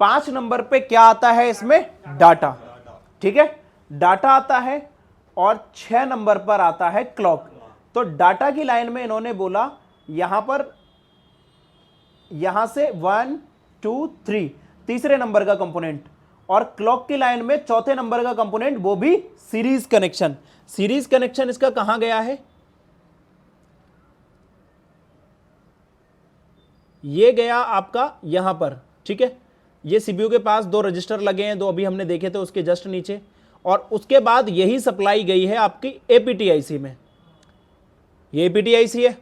5 नंबर पे क्या आता है इसमें, डाटा, ठीक है, डाटा आता है। और 6 नंबर पर आता है क्लॉक। तो डाटा की लाइन में इन्होंने बोला यहां पर, यहां से 1 2 3 तीसरे नंबर का कंपोनेंट, और क्लॉक की लाइन में चौथे नंबर का कंपोनेंट, वो भी सीरीज कनेक्शन। सीरीज कनेक्शन इसका कहां गया है, ये गया आपका यहां पर, ठीक है। ये सीपीयू के पास 2 रजिस्टर लगे हैं, 2 अभी हमने देखे थे उसके जस्ट नीचे, और उसके बाद यही सप्लाई गई है आपकी एपीटीआईसी में। ये एपीटीआईसी है,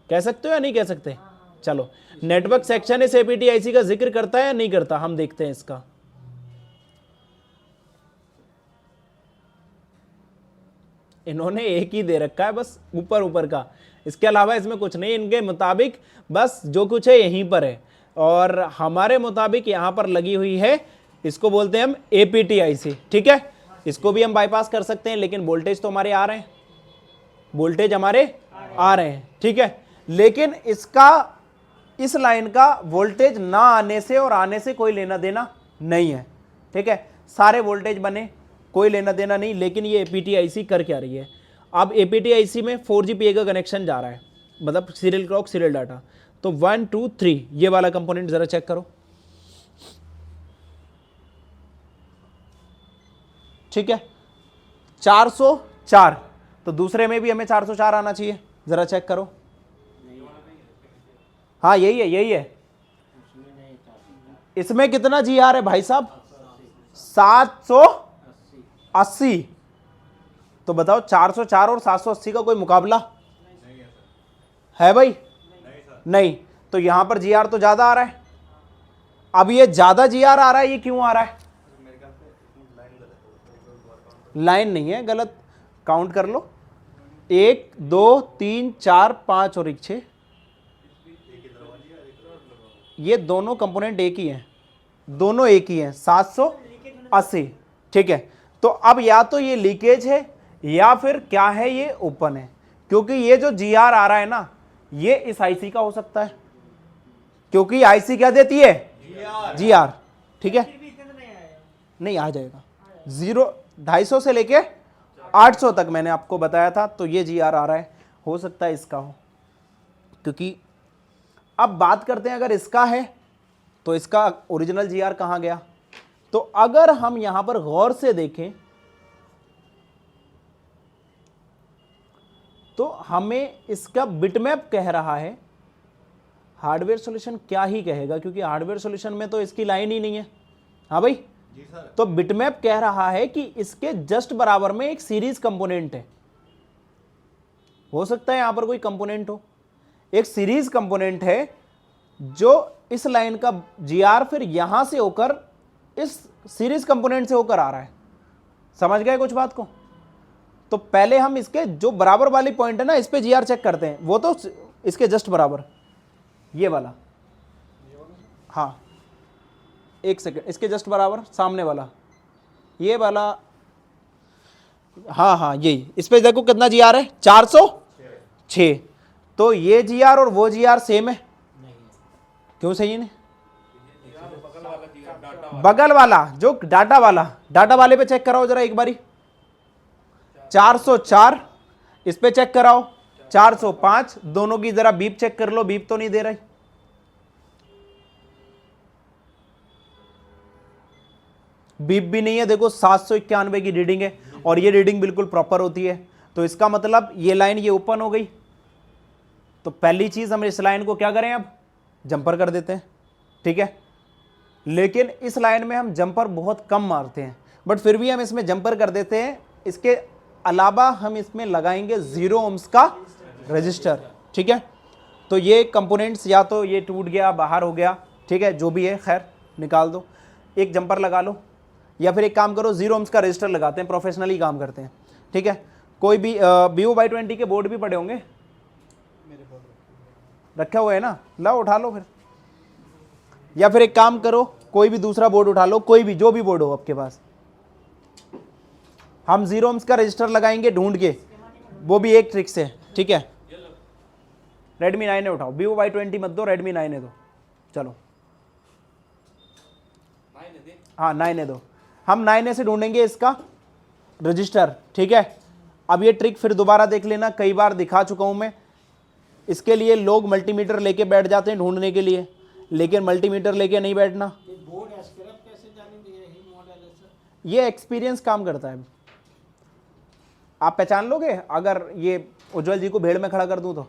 कह सकते हो या नहीं कह सकते। चलो नेटवर्क सेक्शन इस एपीटीआईसी का जिक्र करता है या नहीं करता, हम देखते हैं इसका। इन्होंने एक ही दे रखा है बस ऊपर ऊपर का, इसके अलावा इसमें कुछ नहीं, इनके मुताबिक बस जो कुछ है यहीं पर है, और हमारे मुताबिक यहां पर लगी हुई है, इसको बोलते हैं हम एपीटीआईसी, ठीक है। इसको भी हम बाईपास कर सकते हैं, लेकिन वोल्टेज तो हमारे आ रहे हैं, वोल्टेज हमारे आ रहे हैं, ठीक है। लेकिन इसका, इस लाइन का वोल्टेज ना आने से और आने से कोई लेना देना नहीं है, ठीक है। सारे वोल्टेज बने, कोई लेना देना नहीं। लेकिन ये एपीटीआईसी कर क्या रही है, अब एपीटीआईसी में 4GPA का कनेक्शन जा रहा है, मतलब सीरियल क्लॉक सीरियल डाटा। तो 1 2 3 ये वाला कंपोनेंट जरा चेक करो, ठीक है। 404, तो दूसरे में भी हमें 404 आना चाहिए, जरा चेक करो। हाँ यही है, यही है। इसमें कितना जीआर है भाई साहब, 780। तो बताओ 404 और 780 का कोई मुकाबला है भाई, नहीं। तो यहां पर जीआर तो ज्यादा आ रहा है। अब ये ज्यादा जीआर आ रहा है, ये क्यों आ रहा है, लाइन नहीं है, गलत काउंट कर लो, 1 2 3 4 5 और 1 6, ये दोनों कंपोनेंट एक ही हैं, दोनों एक ही हैं, 780, ठीक है। तो अब या तो ये लीकेज है या फिर क्या है, ये ओपन है, क्योंकि ये जो जीआर आ रहा है ना, ये इस आईसी का हो सकता है, क्योंकि आईसी क्या देती है, जीआर, ठीक है। नहीं आ जाएगा, 250 से लेके 800 तक मैंने आपको बताया था। तो ये जीआर आ रहा है, हो सकता है इसका हो, क्योंकि अब बात करते हैं अगर इसका है तो इसका ओरिजिनल जीआर कहां गया। तो अगर हम यहां पर गौर से देखें तो हमें इसका बिटमैप कह रहा है, हार्डवेयर सॉल्यूशन क्या ही कहेगा, क्योंकि हार्डवेयर सॉल्यूशन में तो इसकी लाइन ही नहीं है। हाँ भाई, तो बिटमैप कह रहा है कि इसके जस्ट बराबर में एक सीरीज कंपोनेंट है। हो सकता है यहां पर कोई कंपोनेंट हो, एक सीरीज कंपोनेंट है जो इस लाइन का जीआर फिर यहां से होकर इस सीरीज कंपोनेंट से होकर आ रहा है। समझ गए कुछ बात को? तो पहले हम इसके जो बराबर वाली पॉइंट है ना, इस पे जीआर चेक करते हैं। वो तो इसके जस्ट बराबर ये वाला, हाँ एक सेकेंड, इसके जस्ट बराबर सामने वाला ये वाला, हाँ हाँ यही। इस पे देखो कितना जीआर है, 406। तो ये जीआर और वो जीआर सेम है? क्यों सही नहीं? बगल वाला जो डाटा वाले पे चेक कराओ जरा एक बारी। 404 इस पे चेक कराओ, 405। दोनों की जरा बीप चेक कर लो, बीप तो नहीं दे रही। बीप भी नहीं है, देखो 791 की रीडिंग है और ये रीडिंग बिल्कुल प्रॉपर होती है। तो इसका मतलब ये लाइन ये ओपन हो गई। तो पहली चीज हम इस लाइन को क्या करें, अब जंपर कर देते हैं, ठीक है। लेकिन इस लाइन में हम जंपर बहुत कम मारते हैं, बट फिर भी हम इसमें जंपर कर देते हैं। इसके अलावा हम इसमें लगाएंगे 0 ohms का रजिस्टर, ठीक है। तो ये कंपोनेंट्स या तो ये टूट गया, बाहर हो गया, ठीक है, जो भी है खैर निकाल दो, एक जंपर लगा लो, या फिर एक काम करो 0 ohms का रजिस्टर लगाते हैं, प्रोफेशनली काम करते हैं, ठीक है। कोई भी Vivo Y20 के बोर्ड भी पड़े होंगे, रखा हुआ है ना, लाओ उठा लो फिर। या फिर एक काम करो, कोई भी दूसरा बोर्ड उठा लो, कोई भी जो भी बोर्ड हो आपके पास। हम 0 ohms का रजिस्टर लगाएंगे ढूंढ के, वो भी एक ट्रिक से, ठीक है। Redmi 9 है उठाओ, Vivo Y20 मत दो, Redmi 9 है दो, चलो हाँ 9 है दो। हम 9 से ढूंढेंगे इसका रजिस्टर, ठीक है। अब ये ट्रिक फिर दोबारा देख लेना, कई बार दिखा चुका हूं मैं। इसके लिए लोग मल्टीमीटर लेके बैठ जाते हैं ढूंढने के लिए, लेकिन मल्टीमीटर लेके नहीं बैठना। ये एक्सपीरियंस काम करता है। आप पहचान लोगे अगर ये उज्जवल जी को भीड़ में खड़ा कर दूं तो?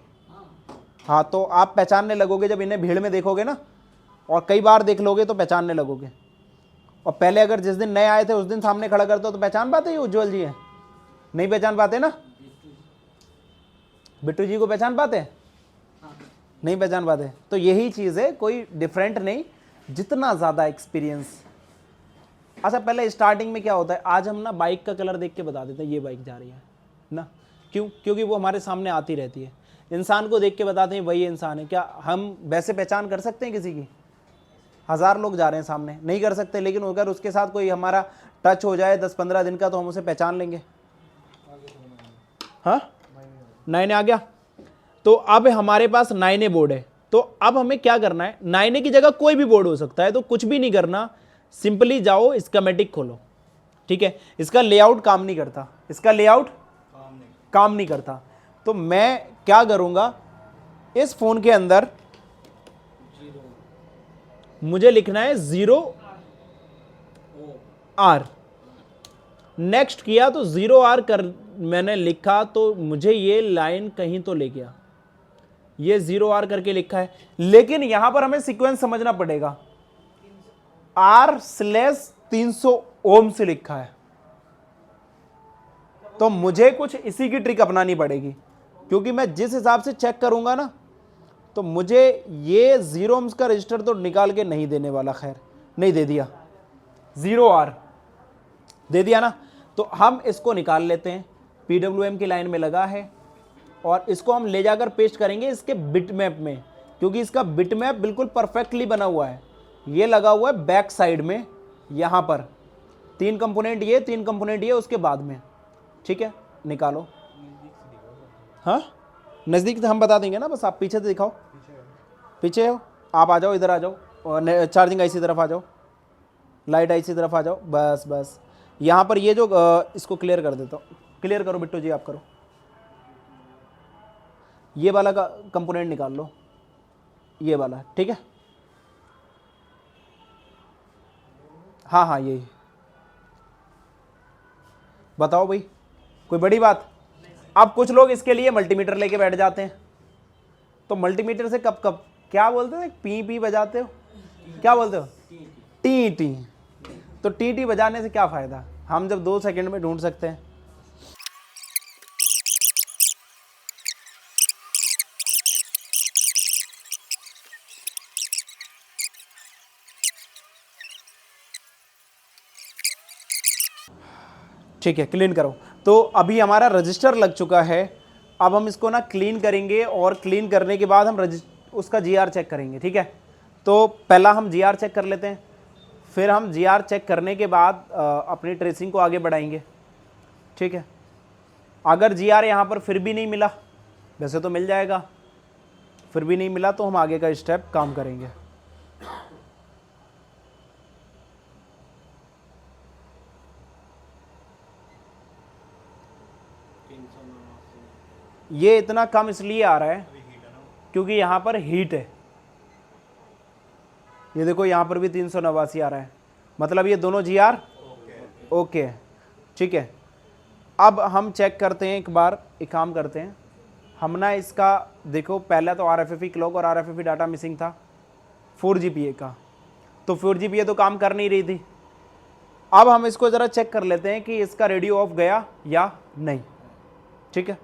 हाँ, तो आप पहचानने लगोगे जब इन्हें भीड़ में देखोगे ना, और कई बार देख लोगे तो पहचानने लगोगे। और पहले अगर जिस दिन नए आए थे उस दिन सामने खड़ा करते हो तो पहचान पाते, ये उज्जवल जी है? नहीं पहचान पाते ना? बिट्टू जी को पहचान पाते? नहीं पहचान पाते। तो यही चीज़ है, कोई डिफरेंट नहीं, जितना ज़्यादा एक्सपीरियंस। अच्छा, पहले स्टार्टिंग में क्या होता है, आज हम ना बाइक का कलर देख के बता देते हैं ये बाइक जा रही है ना। क्यों? क्योंकि वो हमारे सामने आती रहती है। इंसान को देख के बताते हैं वही इंसान है। क्या हम वैसे पहचान कर सकते हैं किसी की? 1000 लोग जा रहे हैं सामने, नहीं कर सकते। लेकिन अगर उसके साथ कोई हमारा टच हो जाए 10-15 दिन का, तो हम उसे पहचान लेंगे। हाँ, 9 आ गया। तो अब हमारे पास 9 बोर्ड है। तो अब हमें क्या करना है, 9 की जगह कोई भी बोर्ड हो सकता है। तो कुछ भी नहीं करना, सिंपली जाओ स्कीमेटिक खोलो, ठीक है। इसका लेआउट काम नहीं करता, इसका लेआउट काम नहीं करता। तो मैं क्या करूंगा, इस फोन के अंदर मुझे लिखना है 0R। नेक्स्ट किया तो 0R कर मैंने लिखा, तो मुझे ये लाइन कहीं तो ले गया, ये 0R करके लिखा है। लेकिन यहां पर हमें सीक्वेंस समझना पड़ेगा। R/300 ओम से लिखा है, तो मुझे कुछ इसी की ट्रिक अपनानी पड़ेगी, क्योंकि मैं जिस हिसाब से चेक करूंगा ना, तो मुझे ये 0 ohms का रजिस्टर तो निकाल के नहीं देने वाला। खैर नहीं दे दिया, 0R दे दिया ना। तो हम इसको निकाल लेते हैं, PWM की लाइन में लगा है, और इसको हम ले जाकर पेस्ट करेंगे इसके बिटमैप में, क्योंकि इसका बिटमैप बिल्कुल परफेक्टली बना हुआ है। ये लगा हुआ है बैक साइड में, यहाँ पर 3 कंपोनेंट ये, 3 कंपोनेंट ये, उसके बाद में, ठीक है। निकालो। हाँ, नज़दीक से हम बता देंगे ना, बस आप पीछे से दिखाओ। पीछे हो आप, आ जाओ, इधर आ जाओ, और चार्जिंग IC तरफ आ जाओ, लाइट IC तरफ आ जाओ, बस बस। यहाँ पर ये जो इसको क्लियर कर देता हूँ, क्लियर करो बिट्टू जी, आप करो। ये वाला का कंपोनेंट निकाल लो, ये वाला, ठीक है। हाँ हाँ, यही। बताओ भाई, कोई बड़ी बात? अब कुछ लोग इसके लिए मल्टीमीटर लेके बैठ जाते हैं। तो मल्टीमीटर से कब कब क्या बोलते हो, पी पी बजाते हो, क्या बोलते हो, टी टी। तो टी बजाने से क्या फ़ायदा, हम जब 2 सेकंड में ढूंढ सकते हैं। ठीक है, क्लीन करो। तो अभी हमारा रजिस्टर लग चुका है, अब हम इसको ना क्लीन करेंगे और क्लीन करने के बाद हम उसका जीआर चेक करेंगे। ठीक है, तो पहला हम जीआर चेक कर लेते हैं, फिर हम जीआर चेक करने के बाद अपनी ट्रेसिंग को आगे बढ़ाएंगे। ठीक है, अगर जीआर यहाँ पर फिर भी नहीं मिला, वैसे तो मिल जाएगा, फिर भी नहीं मिला तो हम आगे का स्टेप काम करेंगे। ये इतना कम इसलिए आ रहा है क्योंकि यहाँ पर हीट है। ये देखो यहाँ पर भी 389 आ रहा है, मतलब ये दोनों जीआर ओके है। ठीक है, अब हम चेक करते हैं एक बार, एक काम करते हैं हम ना इसका, देखो पहला तो RFFE क्लॉक और RFFE डाटा मिसिंग था 4GPA का, तो 4GPA तो काम कर नहीं रही थी। अब हम इसको ज़रा चेक कर लेते हैं कि इसका रेडियो ऑफ गया या नहीं। ठीक है,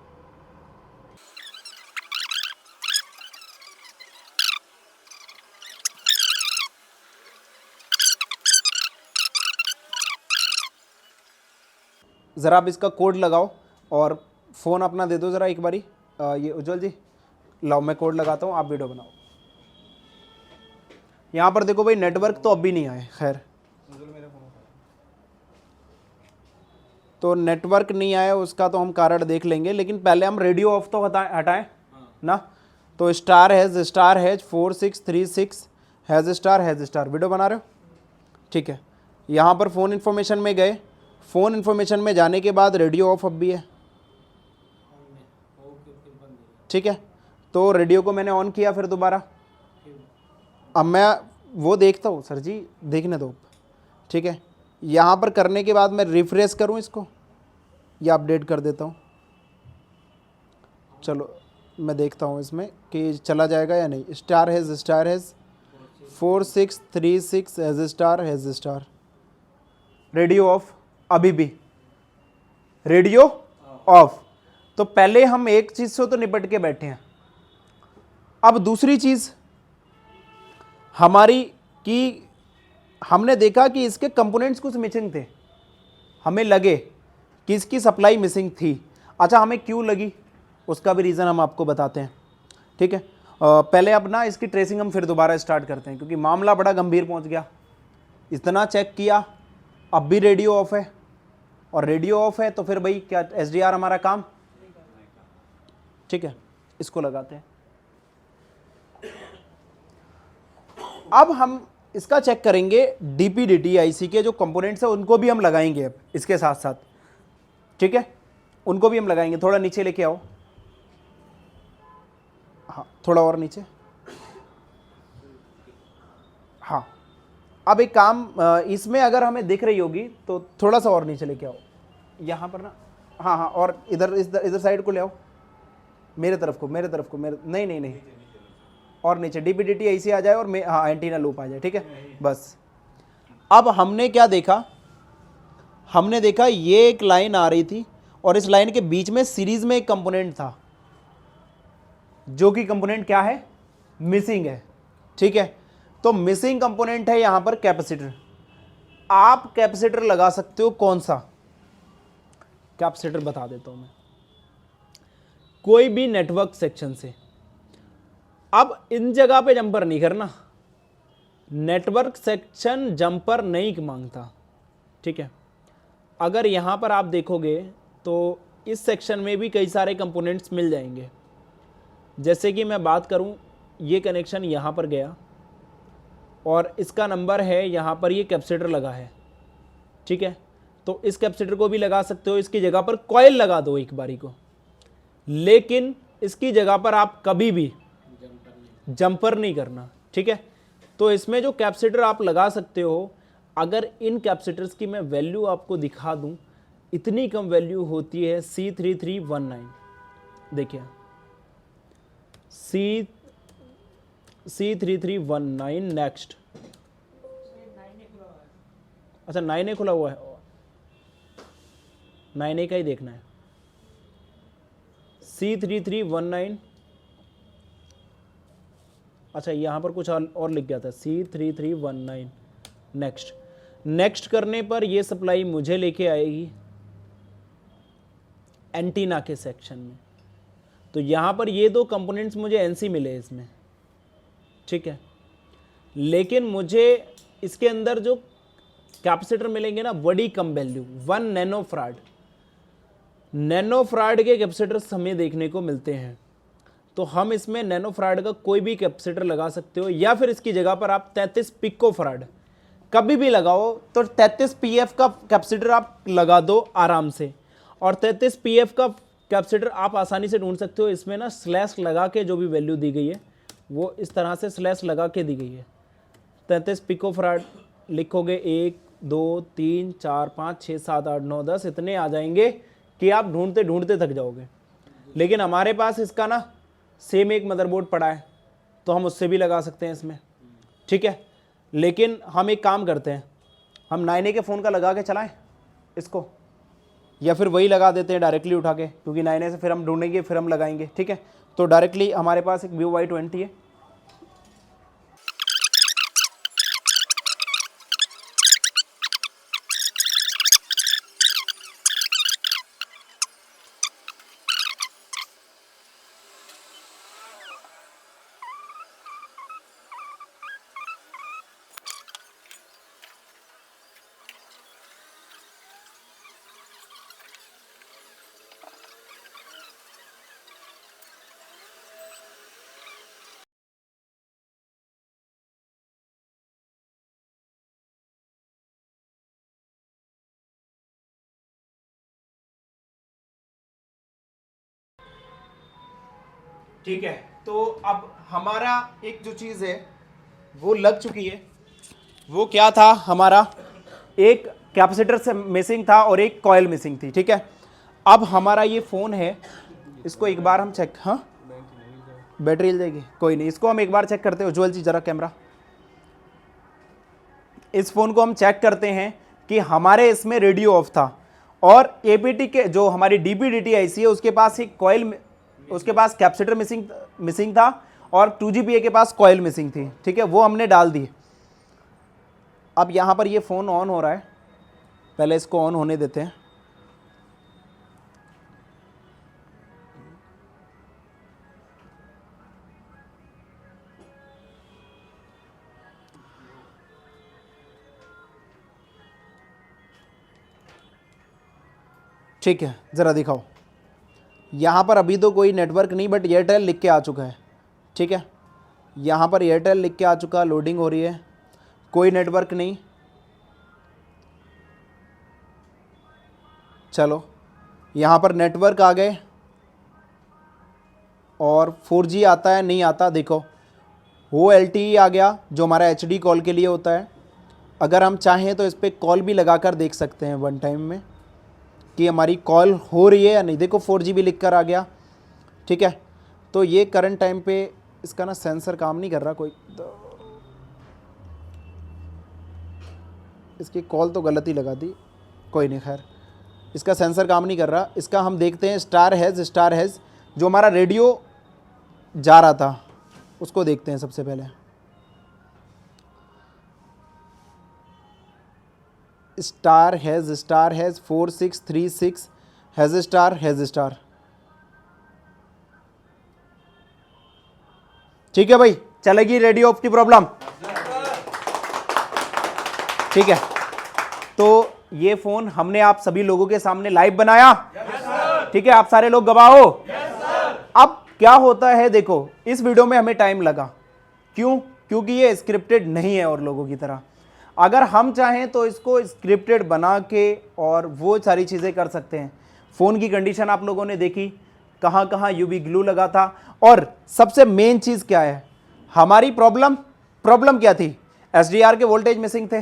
ज़रा आप इसका कोड लगाओ और फ़ोन अपना दे दो ज़रा एक बारी। ये उज्जवल जी लाओ, मैं कोड लगाता हूँ, आप वीडियो बनाओ। यहाँ पर देखो भाई नेटवर्क तो अभी नहीं आए, खैर तो नेटवर्क नहीं आया उसका तो हम कारण देख लेंगे, लेकिन पहले हम रेडियो ऑफ तो हटाएं ना। तो star has 4636 has star video बना रहे हो। ठीक है, यहाँ पर फ़ोन इन्फॉर्मेशन में गए, फ़ोन इन्फॉर्मेशन में जाने के बाद रेडियो ऑफ अब भी है। ठीक है, तो रेडियो को मैंने ऑन किया फिर दोबारा, अब मैं वो देखता हूँ, सर जी देखने दो। ठीक है, यहाँ पर करने के बाद मैं रिफ्रेश करूँ इसको या अपडेट कर देता हूँ। चलो मैं देखता हूँ इसमें कि चला जाएगा या नहीं। Star has 4636 has star radio of, अभी भी रेडियो ऑफ। तो पहले हम एक चीज़ से तो निपट के बैठे हैं, अब दूसरी चीज़ हमारी कि हमने देखा कि इसके कंपोनेंट्स कुछ मिसिंग थे, हमें लगे कि इसकी सप्लाई मिसिंग थी। अच्छा, हमें क्यों लगी उसका भी रीज़न हम आपको बताते हैं। ठीक है, पहले अब ना इसकी ट्रेसिंग हम फिर दोबारा स्टार्ट करते हैं क्योंकि मामला बड़ा गंभीर पहुंच गया। इतना चेक किया, अब भी रेडियो ऑफ है, और रेडियो ऑफ है तो फिर भाई क्या SDR हमारा काम। ठीक है, इसको लगाते हैं। अब हम इसका चेक करेंगे DP/DT IC के जो कंपोनेंट्स हैं उनको भी हम लगाएंगे अब इसके साथ साथ। ठीक है, उनको भी हम लगाएंगे। थोड़ा नीचे लेके आओ, हाँ थोड़ा और नीचे, हाँ। अब एक काम, इसमें अगर हमें दिख रही होगी तो थोड़ा सा और नीचे लेके आओ, यहाँ पर ना, हाँ हाँ, और इधर साइड को ले आओ, मेरे तरफ को नहीं, और नीचे DP/DT IC आ जाए और हाँ एंटीना लूप आ जाए। ठीक है, बस। अब हमने क्या देखा, हमने देखा ये एक लाइन आ रही थी और इस लाइन के बीच में सीरीज में एक कंपोनेंट था, जो कि कंपोनेंट क्या है, मिसिंग है। ठीक है, तो मिसिंग कंपोनेंट है यहां पर कैपेसिटर। आप कैपेसिटर लगा सकते हो, कौन सा कैपेसिटर बता देता हूं मैं, कोई भी नेटवर्क सेक्शन से। अब इन जगह पे जंपर नहीं करना, नेटवर्क सेक्शन जंपर नहीं मांगता। ठीक है, अगर यहां पर आप देखोगे तो इस सेक्शन में भी कई सारे कंपोनेंट्स मिल जाएंगे। जैसे कि मैं बात करूं, ये कनेक्शन यहां पर गया और इसका नंबर है यहाँ पर, ये कैपेसिटर लगा है। ठीक है, तो इस कैपेसिटर को भी लगा सकते हो, इसकी जगह पर कॉइल लगा दो एक बारी को, लेकिन इसकी जगह पर आप कभी भी जंपर नहीं करना। ठीक है, तो इसमें जो कैपेसिटर आप लगा सकते हो, अगर इन कैपेसिटर्स की मैं वैल्यू आपको दिखा दूं, इतनी कम वैल्यू होती है C3319। देखिए C3319 नेक्स्ट, अच्छा 9A खुला हुआ है, 9A का ही देखना है। C3319, अच्छा यहाँ पर कुछ और लिख गया था C3319। नेक्स्ट करने पर ये सप्लाई मुझे लेके आएगी एंटीना के सेक्शन में। तो यहाँ पर ये दो कंपोनेंट्स मुझे एनसी मिले इसमें, ठीक है, लेकिन मुझे इसके अंदर जो कैपेसिटर मिलेंगे ना बड़ी कम वैल्यू, 1 नैनोफराड के कैपेसिटर्स हमें देखने को मिलते हैं। तो हम इसमें नैनोफराड का कोई भी कैपेसिटर लगा सकते हो, या फिर इसकी जगह पर आप 33 पिकोफराड कभी भी लगाओ। तो 33 पीएफ का कैपेसिटर आप लगा दो आराम से, और 33 पीएफ का कैपेसिटर आप आसानी से ढूंढ सकते हो। इसमें ना स्लैश लगा के जो भी वैल्यू दी गई है वो इस तरह से स्लैश लगा के दी गई है। 33 पिकोफराड लिखोगे, 1 2 3 4 5 6 7 8 9 10 इतने आ जाएंगे कि आप ढूंढते ढूंढते थक जाओगे। लेकिन हमारे पास इसका ना सेम एक मदरबोर्ड पड़ा है, तो हम उससे भी लगा सकते हैं इसमें, ठीक है। लेकिन हम एक काम करते हैं, हम 9A के फ़ोन का लगा के चलाएं इसको, या फिर वही लगा देते हैं डायरेक्टली उठा के, क्योंकि 9A से फिर हम ढूंढेंगे फिर हम लगाएंगे, ठीक है। तो डायरेक्टली हमारे पास एक Vivo Y20 है, ठीक है। तो अब हमारा एक जो चीज़ है वो लग चुकी है। वो क्या था, हमारा एक कैपेसिटर से मिसिंग था और एक कॉइल मिसिंग थी, ठीक है। अब हमारा ये फ़ोन है, इसको एक बार हम चेक, हाँ बैटरी हिल जाएगी, कोई नहीं, इसको हम एक बार चेक करते हैं। उज्ज्वल जी जरा कैमरा, इस फ़ोन को हम चेक करते हैं कि हमारे इसमें रेडियो ऑफ था, और एपीटी के जो हमारी डीपीडीटी आईसी है उसके पास एक कॉइल, उसके पास कैपेसिटर मिसिंग था, और 2GPA के पास कॉइल मिसिंग थी, ठीक है, वो हमने डाल दी। अब यहाँ पर ये फ़ोन ऑन हो रहा है, पहले इसको ऑन होने देते हैं। ठीक है, ज़रा दिखाओ। यहाँ पर अभी तो कोई नेटवर्क नहीं, बट एयरटेल लिख के आ चुका है, ठीक है। यहाँ पर एयरटेल लिख के आ चुका, लोडिंग हो रही है, कोई नेटवर्क नहीं। चलो यहाँ पर नेटवर्क आ गए, और 4G आता है नहीं आता, देखो वो LTE आ गया जो हमारा HD कॉल के लिए होता है। अगर हम चाहें तो इस पर कॉल भी लगा कर देख सकते हैं वन टाइम में कि हमारी कॉल हो रही है या नहीं। देखो 4G भी लिख कर आ गया, ठीक है। तो ये करंट टाइम पे इसका ना सेंसर काम नहीं कर रहा, कोई तो इसकी कॉल तो गलत ही लगा दी, कोई नहीं, खैर इसका सेंसर काम नहीं कर रहा। इसका हम देखते हैं स्टार हैज़ जो हमारा रेडियो जा रहा था उसको देखते हैं सबसे पहले। Star has 4636 has star. ठीक है भाई, चलेगी रेडियो ऑफ की प्रॉब्लम, ठीक है। तो ये फ़ोन हमने आप सभी लोगों के सामने लाइव बनाया, ठीक है, आप सारे लोग गवाह हो। अब क्या होता है, देखो इस वीडियो में हमें टाइम लगा, क्यों? क्योंकि ये स्क्रिप्टेड नहीं है और लोगों की तरह। अगर हम चाहें तो इसको स्क्रिप्टेड बना के और वो सारी चीज़ें कर सकते हैं। फ़ोन की कंडीशन आप लोगों ने देखी, कहाँ कहाँ यूवी ग्लू लगा था, और सबसे मेन चीज़ क्या है हमारी प्रॉब्लम क्या थी? SDR के वोल्टेज मिसिंग थे,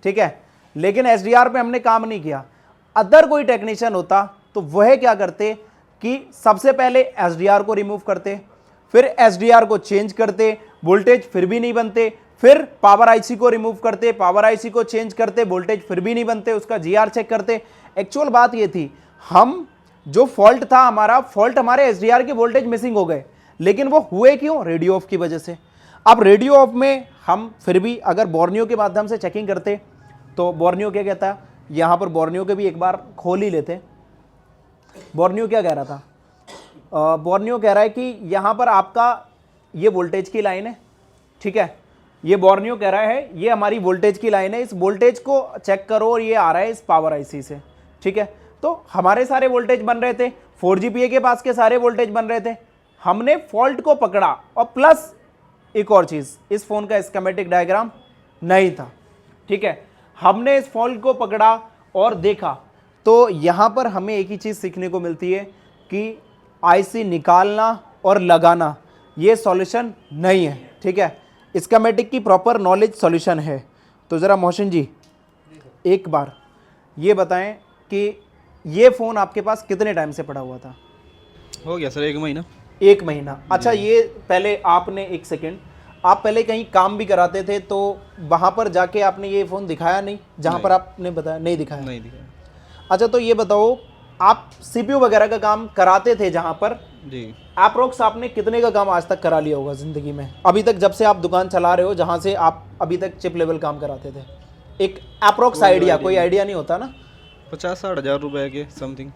ठीक है, लेकिन SDR पे हमने काम नहीं किया। अदर कोई टेक्नीशियन होता तो वह क्या करते कि सबसे पहले SDR को रिमूव करते, फिर SDR को चेंज करते, वोल्टेज फिर भी नहीं बनते, फिर पावर आईसी को रिमूव करते, पावर आईसी को चेंज करते, वोल्टेज फिर भी नहीं बनते, उसका जीआर चेक करते। एक्चुअल बात ये थी, हम जो फॉल्ट था हमारे एसडीआर के वोल्टेज मिसिंग हो गए, लेकिन वो हुए क्यों? रेडियो ऑफ की वजह से। अब रेडियो ऑफ में हम फिर भी अगर बोर्नियो के माध्यम से चेकिंग करते तो बोर्नियो क्या कहता है, यहाँ पर बोर्नियो के भी एक बार खोल ही लेते। बोर्नियो क्या कह रहा था? बोर्नियो कह रहा है कि यहाँ पर आपका ये वोल्टेज की लाइन है, ठीक है, ये बोर्नियो कह रहा है ये हमारी वोल्टेज की लाइन है, इस वोल्टेज को चेक करो और ये आ रहा है इस पावर आईसी से, ठीक है। तो हमारे सारे वोल्टेज बन रहे थे, 4GPA के पास के सारे वोल्टेज बन रहे थे, हमने फॉल्ट को पकड़ा। और प्लस एक और चीज़, इस फोन का स्कीमेटिक डायग्राम नहीं था, ठीक है, हमने इस फॉल्ट को पकड़ा और देखा तो यहाँ पर हमें एक ही चीज़ सीखने को मिलती है कि आईसी निकालना और लगाना ये सॉल्यूशन नहीं है, ठीक है, स्कीमेटिक की प्रॉपर नॉलेज सॉल्यूशन है। तो ज़रा मोहसिन जी एक बार ये बताएं कि ये फ़ोन आपके पास कितने टाइम से पड़ा हुआ था? हो गया सर 1 महीना। 1 महीना। अच्छा, ये पहले आपने, एक सेकेंड, आप पहले कहीं काम भी कराते थे तो वहाँ पर जाके आपने ये फ़ोन दिखाया नहीं, जहाँ पर आपने बताया? नहीं दिखाया। नहीं दिखाया। अच्छा, तो ये बताओ, आप सीपीयू वगैरह का काम कराते थे जहाँ पर, जी, अप्रोक्स आपने कितने का काम आज तक करा लिया होगा ज़िंदगी में, अभी तक, जब से आप दुकान चला रहे हो, जहाँ से आप अभी तक चिप लेवल काम कराते थे? एक अप्रोक्स आइडिया, कोई आइडिया नहीं होता ना? 50-60 हज़ार रुपए के समथिंग।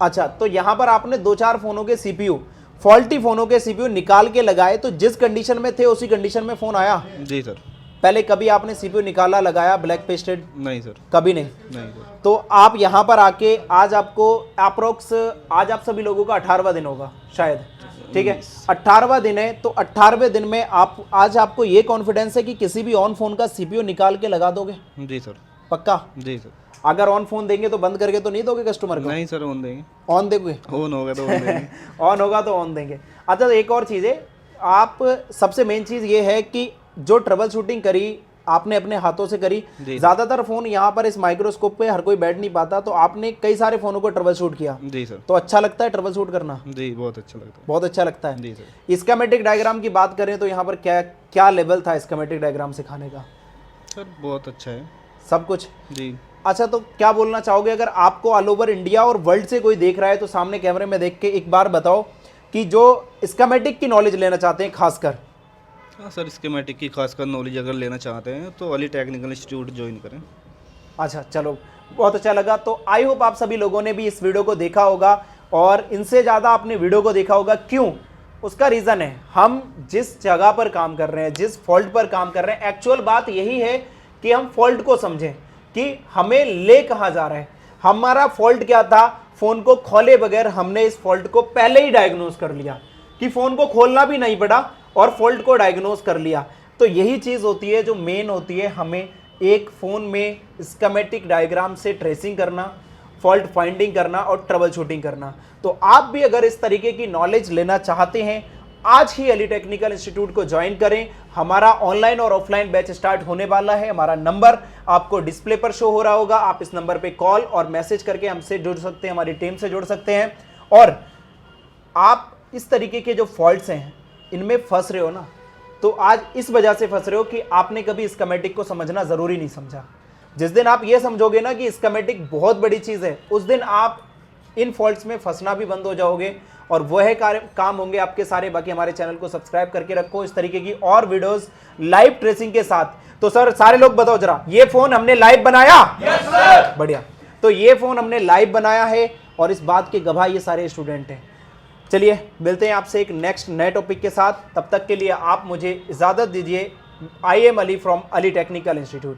अच्छा, तो यहाँ पर आपने 2-4 फ़ोनों के सीपीयू, फॉल्टी फ़ोनों के सीपीयू निकाल के लगाए, तो जिस कंडीशन में थे उसी कंडीशन में फ़ोन आया? जी सर। पहले कभी आपने सीपीयू निकाला, लगाया, ब्लैक पेस्टेड? नहीं सर। कभी नहीं? नहीं सर। तो आप यहाँ पर आके, आज आपको अप्रोक्स, आज आप सभी लोगों का 18वां दिन होगा शायद, ठीक है, 18वां दिन है, तो 18वें दिन में आप, आज आपको ये कॉन्फिडेंस है कि किसी भी ऑन फोन का सीपीयू निकाल के लगा दोगे? जी सर। पक्का? जी सर। अगर ऑन फोन देंगे तो बंद करके तो नहीं दोगे कस्टमर को? नहीं सर, ऑन देंगे। ऑन देंगे? ऑन होगा तो ऑन देंगे। ऑन होगा तो ऑन देंगे। अच्छा, तो एक और चीज़ है, आप, सबसे मेन चीज़ ये है कि जो ट्रबल शूटिंग करी आपने अपने हाथों से करी, ज़्यादातर फ़ोन यहाँ पर इस माइक्रोस्कोप पे हर कोई बैठ नहीं पाता, तो आपने कई सारे फ़ोनों को ट्रबल शूट किया। जी सर। तो अच्छा लगता है ट्रबल शूट करना? जी, बहुत अच्छा लगता है। बहुत अच्छा लगता है। जी सर। स्कीमेटिक डायग्राम की बात करें तो यहाँ पर क्या क्या लेवल था स्कीमेटिक डायग्राम सिखाने का? सर बहुत अच्छा है सब कुछ? जी। अच्छा, तो क्या बोलना चाहोगे, अगर आपको ऑल ओवर इंडिया और वर्ल्ड से कोई देख रहा है तो सामने कैमरे में देख के एक बार बताओ कि जो स्कीमेटिक की नॉलेज लेना चाहते हैं खासकर? हाँ सर, स्कीमेटिक की खासकर नॉलेज अगर लेना चाहते हैं तो अली टेक्निकल इंस्टीट्यूट ज्वाइन करें। अच्छा, चलो, बहुत अच्छा लगा। तो आई होप आप सभी लोगों ने भी इस वीडियो को देखा होगा और इनसे ज़्यादा आपने वीडियो को देखा होगा। क्यों? उसका रीज़न है, हम जिस जगह पर काम कर रहे हैं, जिस फॉल्ट पर काम कर रहे हैं, एक्चुअल बात यही है कि हम फॉल्ट को समझें कि हमें ले कहाँ जा रहे हैं। हमारा फॉल्ट क्या था? फ़ोन को खोले बगैर हमने इस फॉल्ट को पहले ही डायग्नोज कर लिया, कि फ़ोन को खोलना भी नहीं पड़ा और फॉल्ट को डायग्नोज कर लिया। तो यही चीज़ होती है जो मेन होती है, हमें एक फ़ोन में स्कीमेटिक डायग्राम से ट्रेसिंग करना, फॉल्ट फाइंडिंग करना और ट्रबल शूटिंग करना। तो आप भी अगर इस तरीके की नॉलेज लेना चाहते हैं, आज ही अली टेक्निकल इंस्टीट्यूट को ज्वाइन करें। हमारा ऑनलाइन और ऑफलाइन बैच स्टार्ट होने वाला है। हमारा नंबर आपको डिस्प्ले पर शो हो रहा होगा, आप इस नंबर पे कॉल और मैसेज करके हमसे जुड़ सकते हैं, हमारी टीम से जुड़ सकते हैं। और आप इस तरीके के जो फॉल्ट्स हैं इनमें फंस रहे हो ना, तो आज इस वजह से फंस रहे हो कि आपने कभी स्कीमेटिक को समझना ज़रूरी नहीं समझा। जिस दिन आप ये समझोगे ना कि स्कीमेटिक बहुत बड़ी चीज़ है, उस दिन आप इन फॉल्ट्स में फंसना भी बंद हो जाओगे और वह काम होंगे आपके सारे। बाकी हमारे चैनल को सब्सक्राइब करके रखो इस तरीके की और वीडियोस लाइव ट्रेसिंग के साथ। तो सर, सारे लोग बताओ जरा, ये फोन हमने लाइव बनाया? Yes sir. बढ़िया। तो ये फोन हमने लाइव बनाया है और इस बात के गवाह ये सारे स्टूडेंट हैं। चलिए, मिलते हैं आपसे एक नेक्स्ट नए टॉपिक के साथ। तब तक के लिए आप मुझे इजाज़त दीजिए। I am Ali from Ali technical institute.